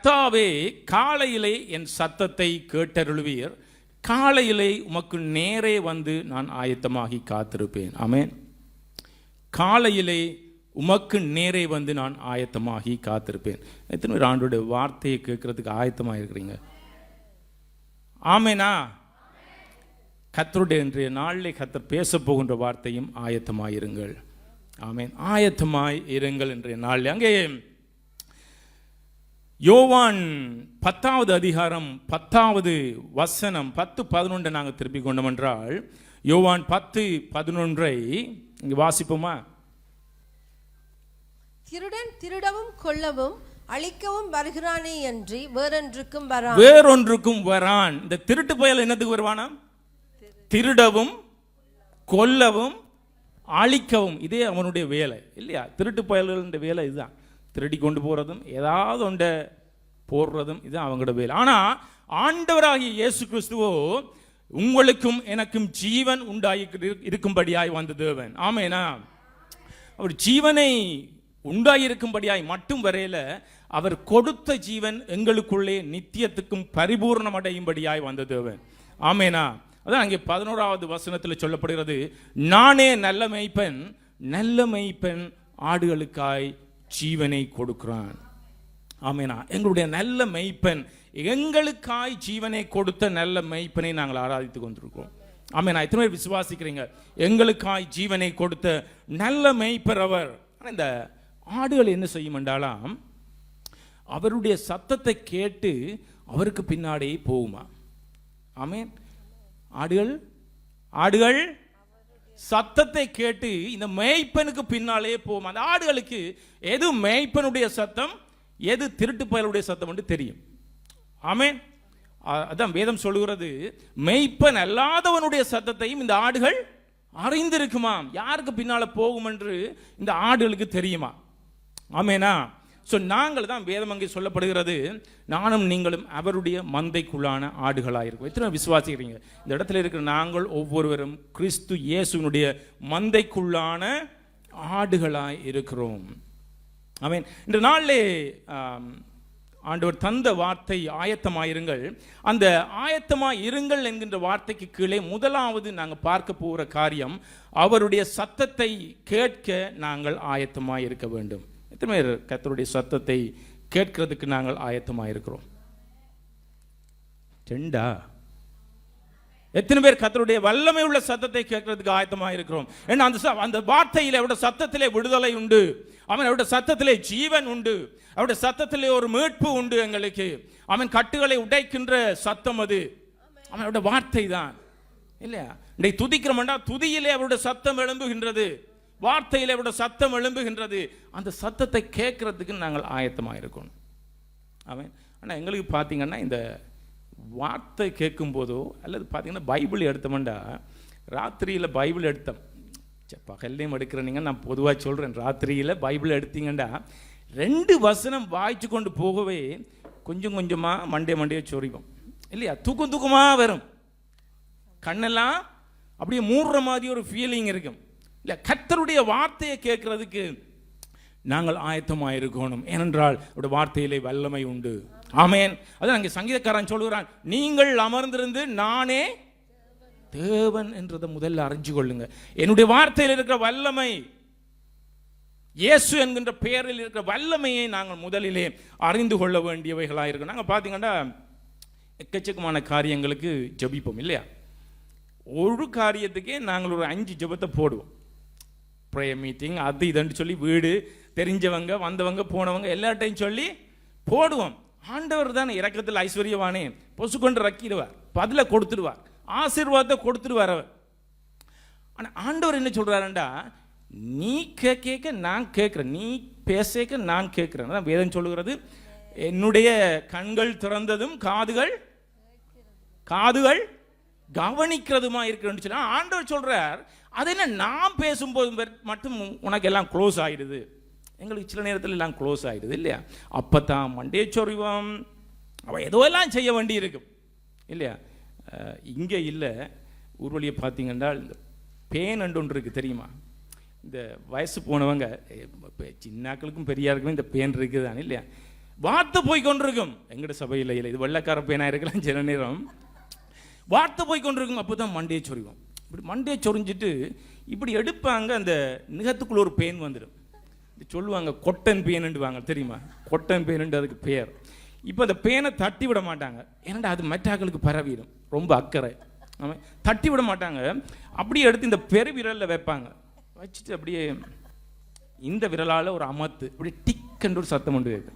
கர்த்தாவே, காலையிலே என் சத்தத்தை கேட்டருளுவீர், காலையிலே உமக்கு நேரே வந்து நான் ஆயத்தமாகி காத்திருப்பேன். ஆமென். காலையிலே உமக்கு நேரே வந்து நான் ஆயத்தமாகி காத்திருப்பேன். எத்தனை பேர் ஆண்டோட வார்த்தையை கேட்கறதுக்கு ஆயத்தமாக இருக்கிறீங்க? ஆமேனா? கர்த்தருடைய இன்றைய நாளிலே கர்த்தர் பேச போகின்ற வார்த்தையும் ஆயத்தமாயிருங்கள். ஆமேன். ஆயத்தமாய் இருங்கள் இன்றைய நாளில். அங்கே யோவான் 10வது அதிகாரம் 10வது வசனம் 10-11 நாங்கள் திருப்பி கொண்டோம் என்றால், யோவான் 10:11 இங்கே வாசிப்போமா? திருடன் திருடவும் கொல்லவும் அழிக்கவும் வருகிறானே அன்றி வேறொன்றுக்கும் வரான். இந்த திருட்டு பயல் என்னத்துக்கு வருவானா? திருடவும் கொல்லவும் அழிக்கவும். இதே அவனுடைய வேலை இல்லையா? திருட்டு பயல்கள் வேலை இதுதான். திருடி கொண்டு போறதும் ஏதாவது ஒன்றை போடுறதும் இதுதான் அவங்களோட வேலை. ஆனா ஆண்டவராகிய இயேசு கிறிஸ்துவோ உங்களுக்கும் எனக்கும் ஜீவன் உண்டாகி இருக்கும்படியாய் வந்த தேவன். ஆமேனா? அவர் ஜீவனை உண்டாயிருக்கும்படியாய் மட்டும் வரையில, அவர் கொடுத்த ஜீவன் எங்களுக்குள்ளே நித்தியத்துக்கும் பரிபூர்ணம் அடையும்படியாய் வந்த தேவன். ஆமேனா? அதான் அங்கே 11வது வசனத்தில் சொல்லப்படுகிறது, நானே நல்ல மேய்ப்பன், நல்ல மேய்ப்பன் ஆடுகளுக்காய் ஜீவனை கொடுக்கிறான். ஆமேனா? எங்களுடைய நல்ல மேய்ப்பன், எங்களுக்காய் ஜீவனை கொடுத்த நல்ல மேய்ப்பனை நாங்கள் ஆராதித்துக் கொண்டிருக்கிறோம். ஆமேனா? எத்தனை பேர் விசுவாசிக்கிறீங்க? எங்களுக்காய் ஜீவனை கொடுத்த நல்ல மேய்ப்பர் அவர். இந்த ஆடுகள் என்ன செய்யும் என்றாலாம், அவருடைய சத்தத்தை கேட்டு அவருக்கு பின்னாடி போகுமா? ஆமேன். ஆடுகள் சத்தத்தை கேட்டு இந்த மேய்ப்பனுக்கு பின்னாலே போகும். அந்த ஆடுகளுக்கு எது மேய்ப்பனுடைய சத்தம், எது திருட்டு பயலுடைய சத்தம் என்று தெரியும். ஆமேன். அதான் வேதம் சொல்லுகிறது, மேய்ப்பன் அல்லாதவனுடைய சத்தத்தையும் இந்த ஆடுகள் அறிந்திருக்குமாம். யாருக்கு பின்னால போகும் என்று இந்த ஆடுகளுக்கு தெரியுமா? ஆமேனா? ஸோ நாங்கள் தான், வேதம் அங்கே சொல்லப்படுகிறது, நானும் நீங்களும் அவருடைய மந்தைக்குள்ளான ஆடுகளாக இருக்கும். எத்தனை விசுவாசிக்கிறீங்க? இந்த இடத்துல இருக்கிற நாங்கள் ஒவ்வொருவரும் கிறிஸ்து இயேசுனுடைய மந்தைக்குள்ளான ஆடுகளாய் இருக்கிறோம். ஆமேன். இந்த நாளிலே ஆண்டவர் தந்த வார்த்தை ஆயத்தமாயிருங்கள். அந்த ஆயத்தமாய் இருங்கள் என்கின்ற வார்த்தைக்கு கீழே முதலாவது நாங்கள் பார்க்க போகிற காரியம், அவருடைய சத்தத்தை கேட்க நாங்கள் ஆயத்தமாய் இருக்க வேண்டும். எத்தனை பேர் கர்த்தருடைய சத்தத்தை கேட்கிறதுக்கு நாங்கள் ஆயத்தமாக இருக்கிறோம்? ரெண்டா? எத்தனை பேர் கர்த்தருடைய வல்லமை உள்ள சத்தத்தை கேட்கிறதுக்கு ஆயத்தமாக இருக்கிறோம்? ஏன்னா அந்த வார்த்தையிலே, அவருடைய சத்தத்திலே விடுதலை உண்டு. அவருடைய சத்தத்திலே ஜீவன் உண்டு. அவருடைய சத்தத்திலே ஒரு மீட்பு உண்டு எங்களுக்கு. அவன் கட்டுகளை உடைக்கின்ற சத்தம் அது அவனுடைய வார்த்தை தான் இல்லையா? இன்றைக்கு துதிக்கிறோம்னா துதியிலே அவருடைய சத்தம் எழும்புகின்றது, வார்த்தையில் அவருடைய சத்தம் எழும்புகின்றது. அந்த சத்தத்தை கேட்கறதுக்கு நாங்கள் ஆயத்தமாக இருக்கணும். அவன் ஆனால் எங்களுக்கு பார்த்தீங்கன்னா, இந்த வார்த்தை கேட்கும் போதோ அல்லது பார்த்தீங்கன்னா பைபிள் எடுத்தோம்டா, ராத்திரியில் பைபிள் எடுத்தோம், பகல்லையும் எடுக்கிறீங்க, நான் பொதுவாக சொல்கிறேன், ராத்திரியில் பைபிள் எடுத்தீங்கன்னா 2 வசனம் வாய்ச்சி கொண்டு போகவே கொஞ்சம் கொஞ்சமாக மண்டையை சொறிவோம் இல்லையா? தூக்கமாக வரும், கண்ணெல்லாம் அப்படியே மூடுற மாதிரி ஒரு ஃபீலிங் இருக்கும் இல்லை? கர்த்தருடைய வார்த்தையை கேட்கறதுக்கு நாங்கள் ஆயத்தமாக இருக்கணும். ஏனென்றால் அவருடைய வார்த்தையிலே வல்லமை உண்டு. ஆமேன். அதான் அங்கே சங்கீதக்காரன் சொல்லுகிறான், நீங்கள் அமர்ந்திருந்து நானே தேவன் என்றதை முதல்ல அறிஞ்சு கொள்ளுங்க. என்னுடைய வார்த்தையில் இருக்கிற வல்லமை, இயேசு என்கின்ற பெயரில் இருக்கிற வல்லமையை நாங்கள் முதலிலே அறிந்து கொள்ள வேண்டியவைகளாக இருக்கும். நாங்கள் பார்த்தீங்கன்னா எக்கச்சக்கமான காரியங்களுக்கு ஜெபிப்போம் இல்லையா? ஒரு காரியத்துக்கே நாங்கள் ஒரு 5 ஜெபத்தை போடுவோம். ப்ரேயர் மீட்டிங் அது இதுன்னு சொல்லி வீடு தெரிஞ்சவங்க வந்தவங்க போனவங்க எல்லார்ட்டையும் சொல்லி போடுவோம். ஆண்டவர் தான் இரக்கத்தில் ஐஸ்வர்யவானே, பொசு கொண்டு ரக்கிடுவார், பதில கொடுத்துடுவார், ஆசீர்வாதத்தை கொடுத்துடுவார் அவர். ஆனால் ஆண்டவர் என்ன சொல்றாருண்டா, நீ கேட்க நான் கேட்குறேன், நீ பேச நான் கேட்குறேன். அதான் வேதம் சொல்லுகிறது, என்னுடைய கண்கள் திறந்ததும் காதுகள் கவனிக்கிறதுமா இருக்கிறேன்னு சொல்லி ஆண்டவர் சொல்றார். அது என்ன, நான் பேசும்போது மட்டும் உனக்கு எல்லாம் க்ளோஸ் ஆகிடுது. எங்களுக்கு சில நேரத்தில் எல்லாம் க்ளோஸ் ஆகிடுது இல்லையா? அப்போ தான் மண்டே சொறிவோம், அவள் ஏதோ எல்லாம் செய்ய வேண்டி இருக்கும் இல்லையா? இங்கே இல்லை, ஊர்வலியை பார்த்தீங்கன்னா இந்த பேன் ஒன்று இருக்குது தெரியுமா? இந்த வயசு போனவங்க, சின்னாக்களுக்கும் பெரியாருக்கும் இந்த பேன் இருக்குது தானே இல்லையா? வார்த்தை போய் கொண்டிருக்கும். எங்கட சபையில் இல்லை, இது வெள்ளக்கார பேனா இருக்கலாம் சில நேரம். வார்த்தை போய் கொண்டிருக்கும். அப்போ தான் மண்டையை சொறிவோம். இப்படி மண்டையை சொரிஞ்சிட்டு இப்படி எடுப்பாங்க. அந்த நிகத்துக்குள்ள ஒரு பேன் வந்துடும். சொல்லுவாங்க கொட்டன் பேனுண்டுவாங்க, தெரியுமா? கொட்டன் பேனுண்டு அதுக்கு பேர். இப்போ அந்த பேனை தட்டி விட மாட்டாங்க, ஏன்னா அது மெட்டாக்களுக்கு பரவிடும். ரொம்ப அக்கறை. ஆமாம், தட்டி விட மாட்டாங்க. அப்படியே எடுத்து இந்த பெருவிரலில் வைப்பாங்க. வச்சுட்டு அப்படியே இந்த விரலால் ஒரு அமர்த்து, அப்படியே டிக்கென்று ஒரு சத்தம் கொண்டு இருக்கு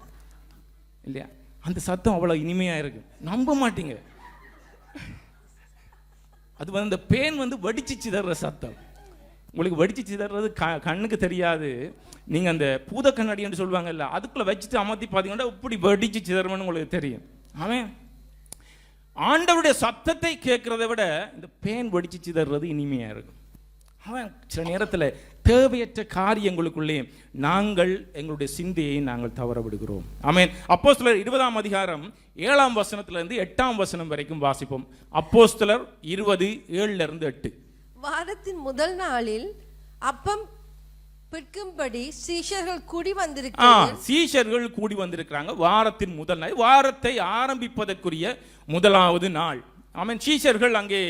இல்லையா? அந்த சத்தம் அவ்வளோ இனிமையாக இருக்கு, நம்ப மாட்டீங்க. அது வந்து அந்த பேன் வந்து வடிச்சு சிதற சத்தம். உங்களுக்கு வடிச்சு சிதறது கண்ணுக்கு தெரியாது. நீங்கள் அந்த பூத கண்ணாடி என்று சொல்லுவாங்கல்ல, அதுக்குள்ளே வச்சுட்டு அமர்த்தி பார்த்தீங்கன்னா இப்படி வடிச்சு சிதறணும்னு உங்களுக்கு தெரியும். அவன் ஆண்டவருடைய சத்தத்தை கேட்கறத விட இந்த பேன் வடிச்சு சிதறது இனிமையாக இருக்கும். அவன் சில நேரத்தில் தேவையற்ற காரியங்களுக்குள்ளே நாங்கள் எங்களுடைய சிந்தையை நாங்கள் தவற விடுகிறோம். ஆமென். அப்போஸ்தலர் 20ஆம் அதிகாரம் 7ஆம் வசனத்திலிருந்து 8ஆம் வசனம் வரைக்கும் வாசிப்போம். அப்போஸ்தலர் 20:7-8. வாரத்தின் முதல் நாளில் அப்பம் பிற்கும்படி சீஷர்கள் கூடி வந்திருக்கிறாங்க. வாரத்தின் முதல் நாள், வாரத்தை ஆரம்பிப்பதற்குரிய முதலாவது நாள். ஆமென். சீஷர்கள் அங்கே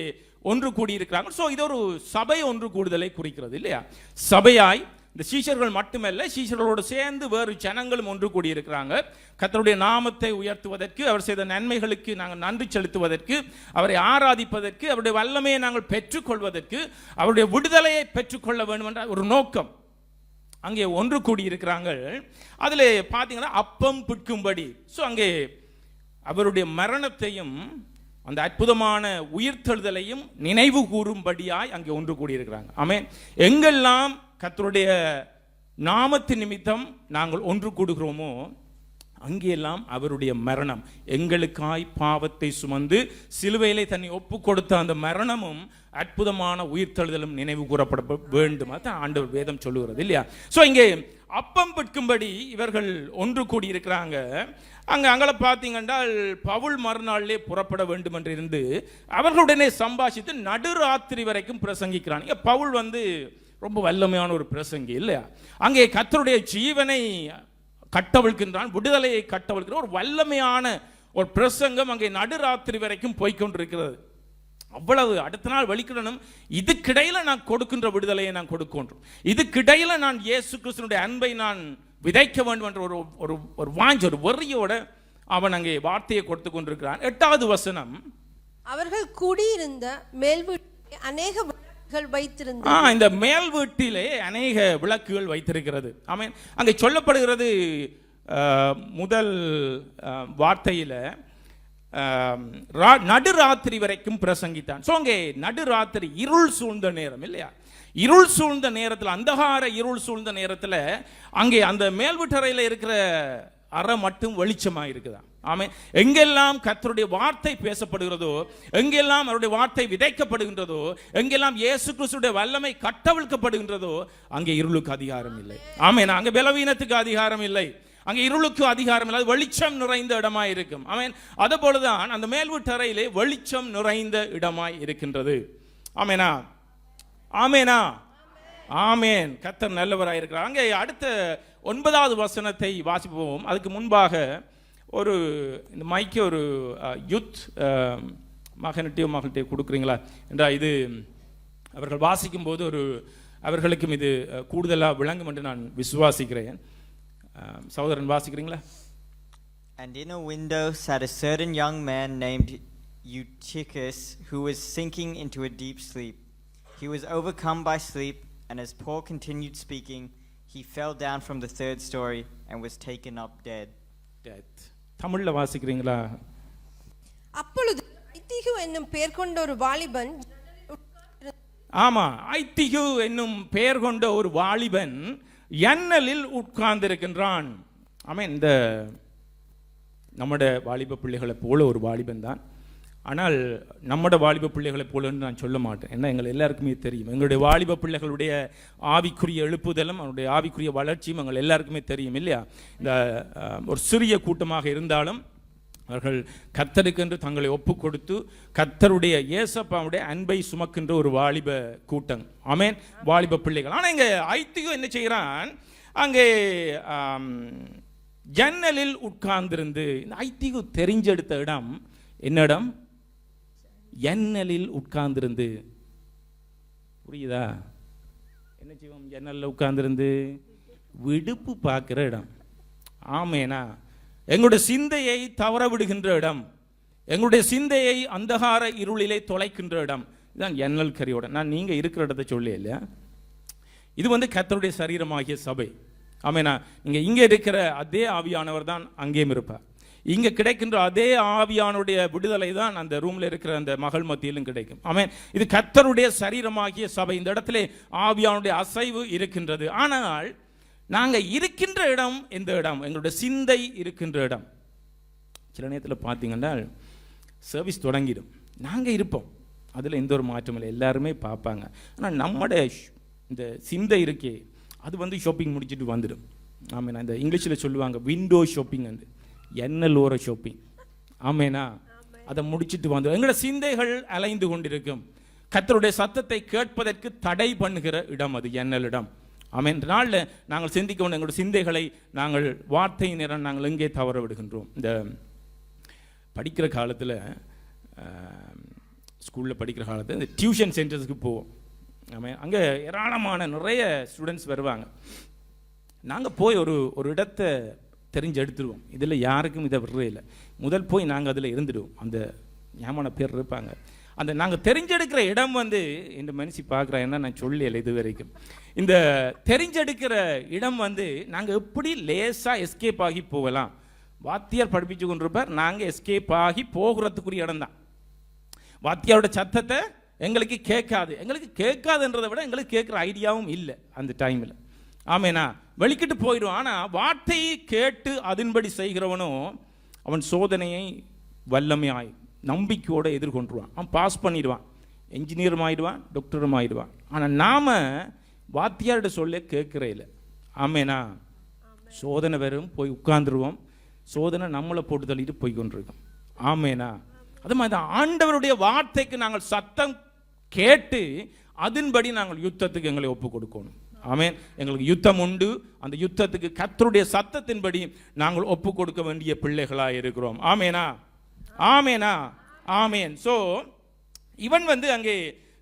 ஒன்று கூடி இருக்கிறாங்க. ஸோ இது ஒரு சபை ஒன்று கூடுதலை குறிக்கிறது இல்லையா? சபையாய் இந்த சீஷர்கள் மட்டுமல்ல, சீஷர்களோடு சேர்ந்து வேறு ஜனங்களும் ஒன்று கூடி இருக்கிறாங்க. கர்த்தருடைய நாமத்தை உயர்த்துவதற்கு, அவர் செய்த நன்மைகளுக்கு நாங்கள் நன்றி செலுத்துவதற்கு, அவரை ஆராதிப்பதற்கு, அவருடைய வல்லமையை நாங்கள் பெற்றுக்கொள்வதற்கு, அவருடைய விடுதலையை பெற்றுக்கொள்ள வேண்டும் என்ற ஒரு நோக்கம் அங்கே ஒன்று கூடி இருக்கிறாங்க. அதில் பார்த்தீங்கன்னா அப்பம் பிற்கும்படி, ஸோ அங்கே அவருடைய மரணத்தையும் அந்த அற்புதமான உயிர்த்தெழுதலையும் நினைவு கூறும்படியாய் அங்கே ஒன்று கூடியிருக்கிறாங்க. ஆமென். எங்கெல்லாம் கர்த்தருடைய நாமத்தின் நிமித்தம் நாங்கள் ஒன்று கூடுகிறோமோ அங்கெல்லாம் அவருடைய மரணம், எங்களுக்காய் பாவத்தை சுமந்து சிலுவையிலே தன்னை ஒப்பு கொடுத்த அந்த மரணமும் அற்புதமான உயிர்த்தெழுதலும் நினைவு கூறப்பட வேண்டும். அதான் ஆண்டவர் வேதம் சொல்லுகிறது இல்லையா? ஸோ இங்கே அப்பம் பிற்கும்படி இவர்கள் ஒன்று கூடி இருக்கிறாங்க. அங்கே பார்த்தீங்கன்னா பவுல் மறுநாளிலே புறப்பட வேண்டும் என்று இருந்து அவர்களுடனே சம்பாஷித்து நடுராத்திரி வரைக்கும் பிரசங்கிக்கிறான். பவுல் வந்து ரொம்ப வல்லமையான ஒரு பிரசங்கி இல்லையா? அங்கே கர்த்தருடைய ஜீவனை கட்டவிழ்கின்றான், விடுதலையை கட்டவிழ்கிற ஒரு வல்லமையான ஒரு பிரசங்கம் அங்கே நடுராத்திரி வரைக்கும் போய்கொண்டிருக்கிறது. அவ்வளவு அடுத்த நாள் வெளிக்கிடணும். இதுக்கிடையில நான் கொடுக்கின்ற விடுதலையை நான் கொடுக்கின்றோம், இதுக்கிடையில நான் இயேசு கிறிஸ்துவினுடைய அன்பை நான் விதைக்க வேண்டும் என்ற ஒரு வாஞ்ச ஒரு வெறியோட அவன் அங்கே வார்த்தையை கொடுத்து கொண்டிருக்கிறான். 8வது வசனம், அவர்கள் கூடியிருந்த மேல் வீட்டிலே அநேக விளக்குகள் வைத்திருந்தார். இந்த மேல் வீட்டிலே அநேக விளக்குகள் வைத்திருக்கிறது. ஆமென். அங்கே சொல்லப்படுகிறது முதல் வார்த்தையில நடுராத்திரி வரைக்கும் பிரசங்கித்தான். ஸோ அங்கே நடுராத்திரி இருள் சூழ்ந்த நேரம் இல்லையா? இருள் சூழ்ந்த நேரத்தில், அந்தகார இருள் சூழ்ந்த நேரத்தில் அங்கே அந்த மேல் வீட்டறையில் இருக்கிற அறை மட்டும் வெளிச்சமாக இருக்குதா? ஆமென். எங்கெல்லாம் கர்த்தருடைய வார்த்தை பேசப்படுகிறதோ, எங்கெல்லாம் அவருடைய வார்த்தை விதைக்கப்படுகின்றதோ, எங்கெல்லாம் இயேசு கிறிஸ்துடைய வல்லமை கட்டவிழ்க்கப்படுகின்றதோ அங்கே இருளுக்கு அதிகாரம் இல்லை. ஆமென். அங்கே பலவீனத்துக்கு அதிகாரம் இல்லை, அங்கே இருளுக்கு அதிகாரம் இல்லை. அது வெளிச்சம் நிறைந்த இடமாய் இருக்கும். ஆமென். அதுபோலதான் அந்த மேல் வீட்டறையிலே வெளிச்சம் நிறைந்த இடமாய் இருக்கின்றது. ஆமெனா? ஆமெனா? ஆமென். கர்த்தர் நல்லவராய் இருக்கிறார். அங்கே அடுத்த 9வது வசனத்தை வாசிப்போம். அதுக்கு முன்பாக ஒரு இந்த மைக்கு ஒரு யூத் மகன்கிட்டயோ மகள்கிட்டயோ கொடுக்குறீங்களா என்றா? இது அவர்கள் வாசிக்கும் போது அவர்களுக்கும் இது கூடுதலாக விளங்கும் என்று நான் விசுவாசிக்கிறேன். சகோதரன் வாசிக்கிறீங்களா? And in a window sat a certain young man named Eutychus, who was sinking into a deep sleep. He was overcome by sleep, and as Paul continued speaking, he fell down from the 3rd story and was taken up dead. தமிழ்ல வாசிக்கிறீங்களா? அப்பொழுது Eutychus என்னும் பெயர் கொண்ட ஒரு வாலிபன், ஆமா, Eutychus என்னும் பெயர் கொண்ட ஒரு வாலிபன் எண்ணலில் உட்கார்ந்திருக்கின்றான். ஆமென். இந்த நம்முடைய வாலிப பிள்ளைகளை போல ஒரு வாலிபன் தான். ஆனால் நம்முடைய வாலிப பிள்ளைகளை போலன்னு நான் சொல்ல மாட்டேன். ஏன்னா எங்கள் எல்லாருக்குமே தெரியும், எங்களுடைய வாலிப பிள்ளைகளுடைய ஆவிக்குரிய எழுப்புதலும் அவருடைய ஆவிக்குரிய வளர்ச்சியும் எங்கள் எல்லாருக்குமே தெரியும் இல்லையா? இந்த ஒரு சிறிய கூட்டமாக இருந்தாலும் அவர்கள் கர்த்தருக்கென்று தங்களை ஒப்பு கொடுத்து கர்த்தருடைய இயேசப்பாவுடைய அன்பை சுமக்கின்ற ஒரு வாலிப கூட்டம். ஆமென். வாலிப பிள்ளைகள். ஆனால் இங்கே ஐத்தியோ என்ன செய்கிறான்? அங்கே ஜன்னலில் உட்கார்ந்திருந்து, இந்த ஐத்திகு தெரிஞ்செடுத்த இடம் என்ன இடம்? ஜன்னலில் உட்கார்ந்திருந்து. புரியுதா? என்ன செய்வோம்? ஜன்னலில் உட்கார்ந்திருந்து விடுப்பு பார்க்கிற இடம். ஆமேனா? எங்களுடைய சிந்தையை தவற விடுகின்ற இடம், எங்களுடைய சிந்தையை அந்தகார இருளிலே தொலைக்கின்ற இடம். இதுதான் ஜன்னல் கரியோட. நான் நீங்க இருக்கிற இடத்தை சொல்லி இல்லையா? இது கர்த்தருடைய சரீரமாகிய சபை. ஆமேனா? நீங்க இங்க இருக்கிற அதே ஆவியானவர் தான் அங்கேயும் இருப்பார். இங்க கிடைக்கின்ற அதே ஆவியானுடைய விடுதலை தான் அந்த ரூம்ல இருக்கிற அந்த மகள் மத்தியிலும் கிடைக்கும். ஆமென். இது கர்த்தருடைய சரீரமாகிய சபை. இந்த இடத்திலே ஆவியானுடைய அசைவு இருக்கின்றது. ஆனால் நாங்க இருக்கின்ற இடம் எந்த இடம்? எங்களுடைய சிந்தை இருக்கின்ற இடம். சில நேரத்தில் பார்த்தீங்கன்னா சர்வீஸ் தொடங்கிடும், நாங்க இருப்போம், அதுல எந்த ஒரு மாற்றம் இல்லை, எல்லாருமே பார்ப்பாங்க. ஆனால் நம்முடைய இந்த சிந்தை இருக்கே, அது ஷாப்பிங் முடிச்சுட்டு வந்துடும். ஆமேனா? இந்த இங்கிலீஷில் சொல்லுவாங்க விண்டோ ஷாப்பிங், அந்த எண்ணல் ஓர ஷாப்பிங். ஆமேனா? அதை முடிச்சுட்டு வந்து எங்களோட சிந்தைகள் அலைந்து கொண்டிருக்கும். கர்த்தருடைய சத்தத்தை கேட்பதற்கு தடை பண்ணுகிற இடம் அது எண்ணல் இடம். ஆமென். நாளில் நாங்கள் சிந்திக்க வேண்டிய எங்களுடைய சிந்தைகளை நாங்கள் வார்த்தை நேரம் நாங்கள் எங்கே தவற விடுகின்றோம். இந்த படிக்கிற காலத்தில், ஸ்கூலில் படிக்கிற காலத்தில் இந்த டியூஷன் சென்டர்ஸுக்கு போவோம். ஆமாம், அங்கே ஏராளமான நிறைய ஸ்டூடெண்ட்ஸ் வருவாங்க. நாங்கள் போய் ஒரு இடத்தை தெரிஞ்சு எடுத்துருவோம். இதில் யாருக்கும் இதை விடுறே இல்லை. முதல் போய் நாங்கள் அதில் இருந்துடுவோம். அந்த ஞாபக பேர் இருப்பாங்க. அந்த நாங்கள் தெரிஞ்செடுக்கிற இடம் இந்த மனுஷி பார்க்குறாங்கன்னா நான் சொல்லலை இது வரைக்கும். இந்த தெரிஞ்செடுக்கிற இடம் நாங்கள் எப்படி லேசாக எஸ்கேப் ஆகி போகலாம். வாத்தியார் படிப்பிச்சு கொண்டிருப்பார், நாங்கள் எஸ்கேப் ஆகி போகிறதுக்குரிய இடம் தான். வாத்தியாரோட சத்தத்தை எங்களுக்கு கேட்காது. எங்களுக்கு கேட்காதுன்றதை விட எங்களுக்கு கேட்குற ஐடியாவும் இல்லை அந்த டைமில். ஆமேனா? வெளிக்கிட்டு போயிடுவான். ஆனால் வார்த்தையை கேட்டு அதன்படி செய்கிறவனும் அவன் சோதனையை வல்லமையாய் நம்பிக்கையோடு எதிர்கொண்டுருவான். அவன் பாஸ் பண்ணிடுவான், என்ஜினியரும் ஆயிடுவான், டாக்டரும் ஆயிடுவான். ஆனால் நாம் வாத்தியார்கிட்ட சொல்ல கேட்குறே இல்லை. ஆமேனா? சோதனை வரும், போய் உட்கார்ந்துருவோம், சோதனை நம்மளை போட்டு தள்ளிட்டு போய் கொண்டிருக்கோம். ஆமேனா? அது மாதிரி தான் ஆண்டவருடைய வார்த்தைக்கு நாங்கள் சத்தம் கேட்டு அதன்படி நாங்கள் யுத்தத்துக்கு எங்களை ஒப்பு கொடுக்கணும். ஆமென். எங்களுக்கு யுத்தம் உண்டு. அந்த யுத்தத்துக்கு கர்த்தருடைய சத்தத்தின்படி நாங்கள் ஒப்பு கொடுக்க வேண்டிய பிள்ளைகளாக இருக்கிறோம். ஆமேனா? ஆமேனா? ஆமேன். ஸோ இவன் அங்கே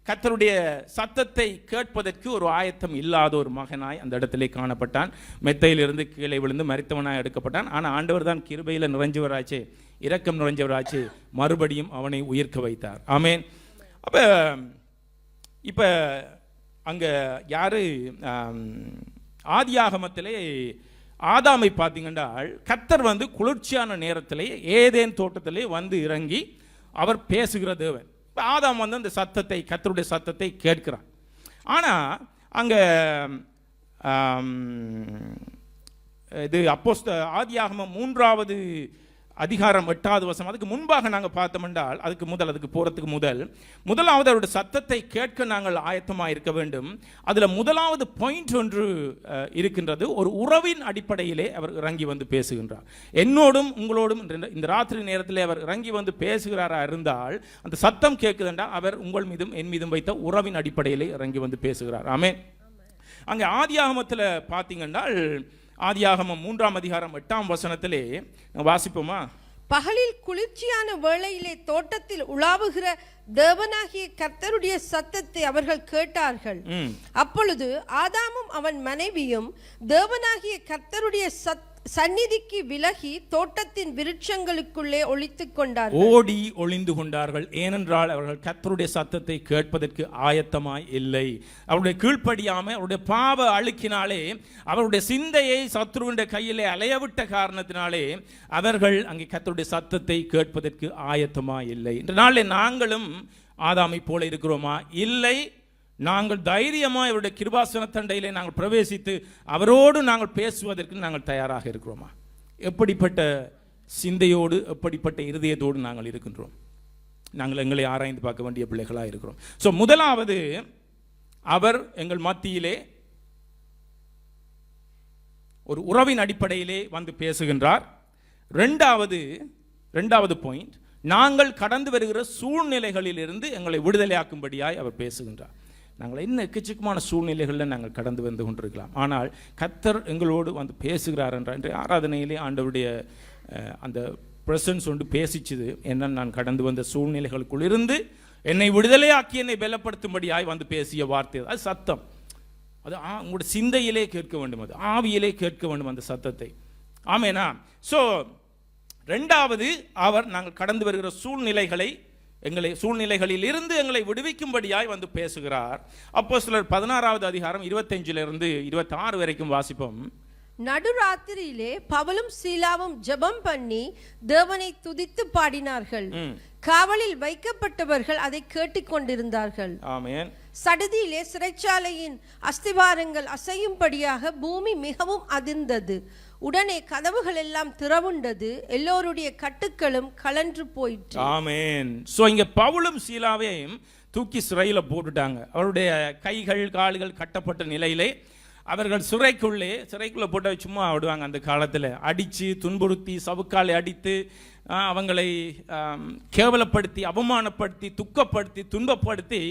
கர்த்தருடைய சத்தத்தை கேட்பதற்கு ஒரு ஆயத்தம் இல்லாத ஒரு மகனாய் அந்த இடத்திலே காணப்பட்டான். மெத்தையிலிருந்து கீழே விழுந்து மரித்தவனாய் எடுக்கப்பட்டான். ஆனால் ஆண்டவர் தான் கிருபையில் நிறைஞ்சவராச்சே, இரக்கம் நிறைஞ்சவராச்சே, மறுபடியும் அவனை உயிர்க்க வைத்தார். ஆமேன். அப்போ இப்போ அங்கே யாரு ஆதியாகமத்திலே ஆதாமை பார்த்தீங்கன்னா கர்த்தர் குளிர்ச்சியான நேரத்திலே ஏதேன் தோட்டத்திலே இறங்கி அவர் பேசுகிற தேவன். ஆதாம் அந்த சத்தத்தை, கர்த்தருடைய சத்தத்தை கேட்கிறான். ஆனால் அங்கே இது ஆதியாகமம் 3வது அதிகாரம் 8வது வசனம், அதுக்கு முன்பாக நாங்கள் பார்த்தோம் என்றால் அதுக்கு போகிறதுக்கு முதலாவது அவருடைய சத்தத்தை கேட்க நாங்கள் ஆயத்தமாக இருக்க வேண்டும். அதில் முதலாவது பாயிண்ட் ஒன்று இருக்கின்றது. ஒரு உறவின் அடிப்படையிலே அவர் இறங்கி பேசுகின்றார். என்னோடும் உங்களோடும் இந்த ராத்திரி நேரத்தில் அவர் இறங்கி பேசுகிறாரா இருந்தால் அந்த சத்தம் கேட்குதுண்டா அவர் உங்கள் மீதும் என் மீதும் வைத்த உறவின் அடிப்படையிலே இறங்கி பேசுகிறார். ஆமென். அங்கே ஆதியாகமத்தில் பார்த்தீங்கன்னா ஆதியாகமம் 3ஆம் அதிகாரம் 8ஆம் வசனத்திலே வாசிப்போமா? பகலில் குளிர்ச்சியான வேளையிலே தோட்டத்தில் உலாவுகிற தேவனாகிய கர்த்தருடைய சத்தத்தை அவர்கள் கேட்டார்கள். அப்பொழுது ஆதாமும் அவன் மனைவியும் தேவனாகிய கர்த்தருடைய சந்நிதிக்கு விலகி தோட்டத்தின் விருட்சங்களுக்குள்ளே ஒளித்துக் கொண்டார்கள், ஓடி ஒளிந்து கொண்டார்கள். ஏனென்றால் அவர்கள் கர்த்தருடைய சத்தத்தை கேட்பதற்கு ஆயத்தமாய் இல்லை. அவருடைய கீழ்ப்படியாமல் அவருடைய பாவ அழுக்கினாலே அவருடைய சிந்தையை சத்துருவின் கையிலே அலையவிட்ட காரணத்தினாலே அவர்கள் அங்கே கர்த்தருடைய சத்தத்தை கேட்பதற்கு ஆயத்தமாய் இல்லை. இன்ற நாளில் நாங்களும் ஆதாமை போல இருக்கிறோமா? இல்லை. நாங்கள் தைரியமாக அவருடைய கிருபாசன தண்டையிலே நாங்கள் பிரவேசித்து அவரோடு நாங்கள் பேசுவதற்கு நாங்கள் தயாராக இருக்கிறோமா? எப்படிப்பட்ட சிந்தையோடு, எப்படிப்பட்ட இருதயத்தோடு நாங்கள் இருக்கின்றோம்? நாங்கள் எங்களை ஆராய்ந்து பார்க்க வேண்டிய பிள்ளைகளாக இருக்கிறோம். ஸோ முதலாவது அவர் எங்கள் மத்தியிலே ஒரு உறவின் அடிப்படையிலே பேசுகின்றார். ரெண்டாவது பாயிண்ட், நாங்கள் கடந்து வருகிற சூழ்நிலைகளிலிருந்து எங்களை விடுதலையாக்கும்படியாய் அவர் பேசுகின்றார். நாங்கள் என்ன எக்கச்சக்கமான சூழ்நிலைகளில் நாங்கள் கடந்து வந்து கொண்டிருக்கலாம். ஆனால் கர்த்தர் எங்களோடு வந்து பேசுகிறார் என்ற ஆராதனையிலே ஆண்டவருடைய அந்த பிரசன்ஸ் ஒன்று பேசிச்சுது. என்ன, நான் கடந்து வந்த சூழ்நிலைகளுக்குள் இருந்து என்னை விடுதலையாக்கி என்னை பலப்படுத்தும்படியாய் வந்து பேசிய வார்த்தை. அது சத்தம். அது உங்களுடைய சிந்தையிலே கேட்க வேண்டும், அது ஆவியிலே கேட்க வேண்டும் அந்த சத்தத்தை. ஆமேனா? ஸோ ரெண்டாவது, அவர் நாங்கள் கடந்து வருகிற சூழ்நிலைகளில் இருந்து எங்களை விடுவிக்கும்படியாய் வந்து பேசுகிறார். அப்போஸ்தலர் 16வது அதிகாரம் 25 26 வரைக்கும் வாசிப்போம். நடுராத்திரியிலே பவுலும் சீலாவும் ஜெபம் பண்ணி தேவனை துதித்து பாடினார்கள். காவலில் வைக்கப்பட்டவர்கள் அதை கேட்டுக்கொண்டிருந்தார்கள். ஆமென். சடுதியிலே சிறைச்சாலையின் அஸ்திவாரங்கள் அசையும்படியாக பூமி மிகவும் அதிர்ந்தது. உடனே கதவுகள் எல்லாம் திறவுண்டது, எல்லோருடைய கட்டுக்களும் கலன்று போயிற்று. ஆமென். சோ இங்க பவுலும் சீலாவையும் தூக்கி சிறையில போட்டுட்டாங்க. அவருடைய கைகள் கால்கள் கட்டப்பட்ட நிலையிலே அவர்கள் சிறைக்குள்ள போட்டு சும்மா விடுவாங்க. அந்த காலத்தில் அடித்து துன்புறுத்தி சவுக்காலை அடித்து அவங்களை கேவலப்படுத்தி அவமானப்படுத்தி துக்கப்படுத்தி துன்பப்படுத்தி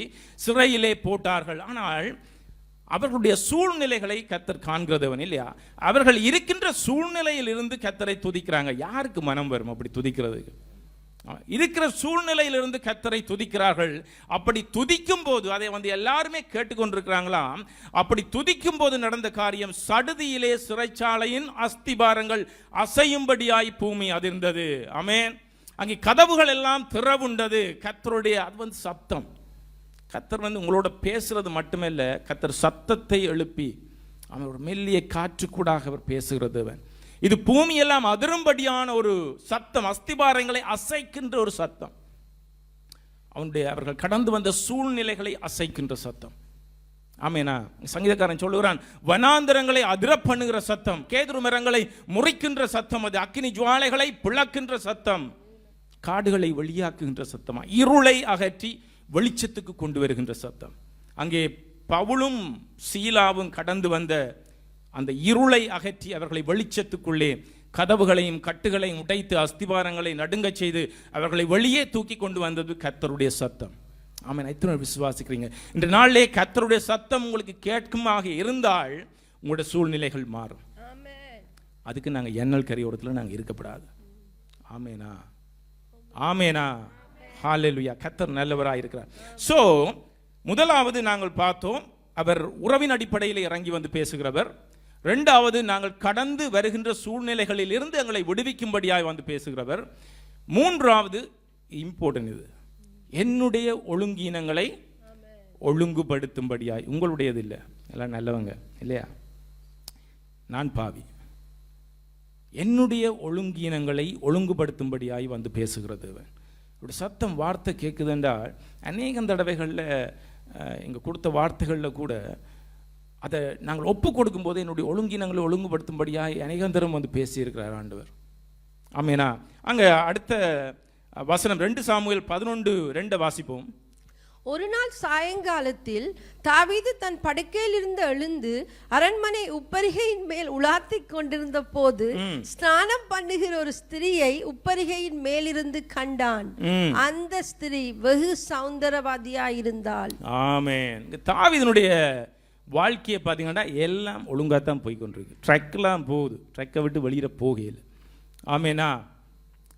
சிறையிலே போட்டார்கள். ஆனால் அவர்களுடைய சூழ்நிலைகளை கர்த்தர் காண்கிறதவன் இல்லையா? அவர்கள் இருக்கின்ற சூழ்நிலையில் இருந்து கர்த்தரை துதிக்கிறாங்க. யாருக்கு மனம் வரும் அப்படி துதிக்கிறதுக்கு? இருக்கிற சூழ்நிலையிலிருந்து கர்த்தரை துதிக்கிறார்கள். அப்படி துதிக்கும் போது அதை வந்து எல்லாருமே கேட்டுக்கொண்டிருக்கிறாங்களாம். அப்படி துதிக்கும் போது நடந்த காரியம், சடுதியிலே சிறைச்சாலையின் அஸ்திபாரங்கள் அசையும்படியாய் பூமி அதிர்ந்தது. ஆமென். அங்கே கதவுகள் எல்லாம் திறவுண்டது. கர்த்தருடைய அது வந்து சத்தம். கர்த்தர் வந்து உங்களோட பேசுறது மட்டுமே இல்லை, கர்த்தர் சத்தத்தை எழுப்பி அவன் ஒரு மெல்லிய காற்று கூடாக அவர் பேசுகிறது. அவன் இது பூமியெல்லாம் அதிரும்படியான ஒரு சத்தம், அஸ்திபாரங்களை அசைக்கின்ற ஒரு சத்தம், அவர்கள் கடந்து வந்த சூழ்நிலைகளை அசைக்கின்ற சத்தம். ஆமேனா? சங்கீதக்காரன் சொல்லுகிறான், வனாந்தரங்களை அதிர பண்ணுகிற சத்தம், கேதுரு மரங்களை முறிக்கின்ற சத்தம், அது அக்கினி ஜுவாலைகளை பிளக்கின்ற சத்தம், காடுகளை வெளியாக்குகின்ற சத்தமா, இருளை அகற்றி வெளிச்சத்துக்கு கொண்டு வருகின்ற சத்தம். அங்கே பவுலும் சீலாவும் கடந்து வந்த அந்த இருளை அகற்றி அவர்களை வெளிச்சத்துக்குள்ளே கதவுகளையும் கட்டுகளையும் உடைத்து அஸ்திவாரங்களை நடுங்க செய்து அவர்களை வெளியே தூக்கி கொண்டு வந்தது கர்த்தருடைய சத்தம். ஆமென். எத்தனை விசுவாசிக்கிறீங்க? இந்த நாளிலே கர்த்தருடைய சத்தம் உங்களுக்கு கேட்குமாக இருந்தால் உங்களுடைய சூழ்நிலைகள் மாறும். அதுக்கு நாங்கள் எண்ணல் கரையோரத்தில் நாங்கள் இருக்கப்படாது. ஆமேனா? ஆமேனா? ஹல்லேலூயா. கர்த்தர் நல்லவராக இருக்கிறார். ஸோ முதலாவது நாங்கள் பார்த்தோம், அவர் உறவின் அடிப்படையில் இறங்கி வந்து பேசுகிறவர். ரெண்டாவது, நாங்கள் கடந்து வருகின்ற சூழ்நிலைகளில் இருந்து எங்களை விடுவிக்கும்படியாய் வந்து பேசுகிறவர். மூன்றாவது இம்பார்ட்டன்ட், இது என்னுடைய ஒழுங்கீனங்களை ஒழுங்குபடுத்தும்படியாய். உங்களுடையது இல்லை, எல்லாம் நல்லவங்க இல்லையா? நான் பாவி. என்னுடைய ஒழுங்கீனங்களை ஒழுங்குபடுத்தும்படியாய் வந்து பேசுகிறது. இப்படி சத்தம் வார்த்தை கேட்குதுன்றால் அநேக தடவைகளில் இங்கே கொடுத்த வார்த்தைகளில் கூட அதை நாங்கள் ஒப்பு கொடுக்கும் போது என்னுடைய ஒழுங்கினங்களை ஒழுங்குபடுத்தும்படியாக அநேகந்தரம் வந்து பேசியிருக்கிறார் ஆண்டவர். ஆமேனா? அங்கே அடுத்த வசனம் 2 சாமுவேல் 11:2 வாசிப்போம். ஒரு நாள் சாயங்காலத்தில் தாவீது தன் படுக்கையிலிருந்து எழுந்து அரண்மனை உப்பரிகையின் மேல் உலாத்திக் கொண்டிருந்த போது ஸ்நானம் பண்ணுகிற ஒரு ஸ்திரியை உப்பரிகையின் மேலிருந்து கண்டான். அந்த ஸ்திரீ வெகு சௌந்தரவதியாயிருந்தாள். ஆமென். தாவீதுனுடைய வாழ்க்கையை பார்த்தீங்கன்னா எல்லாம் ஒழுங்காக தான் போய்கொண்டிருக்கு. ட்ரக்கெல்லாம் போகுது, ட்ரக்கை விட்டு வெளியிட போகையில். ஆமேனா?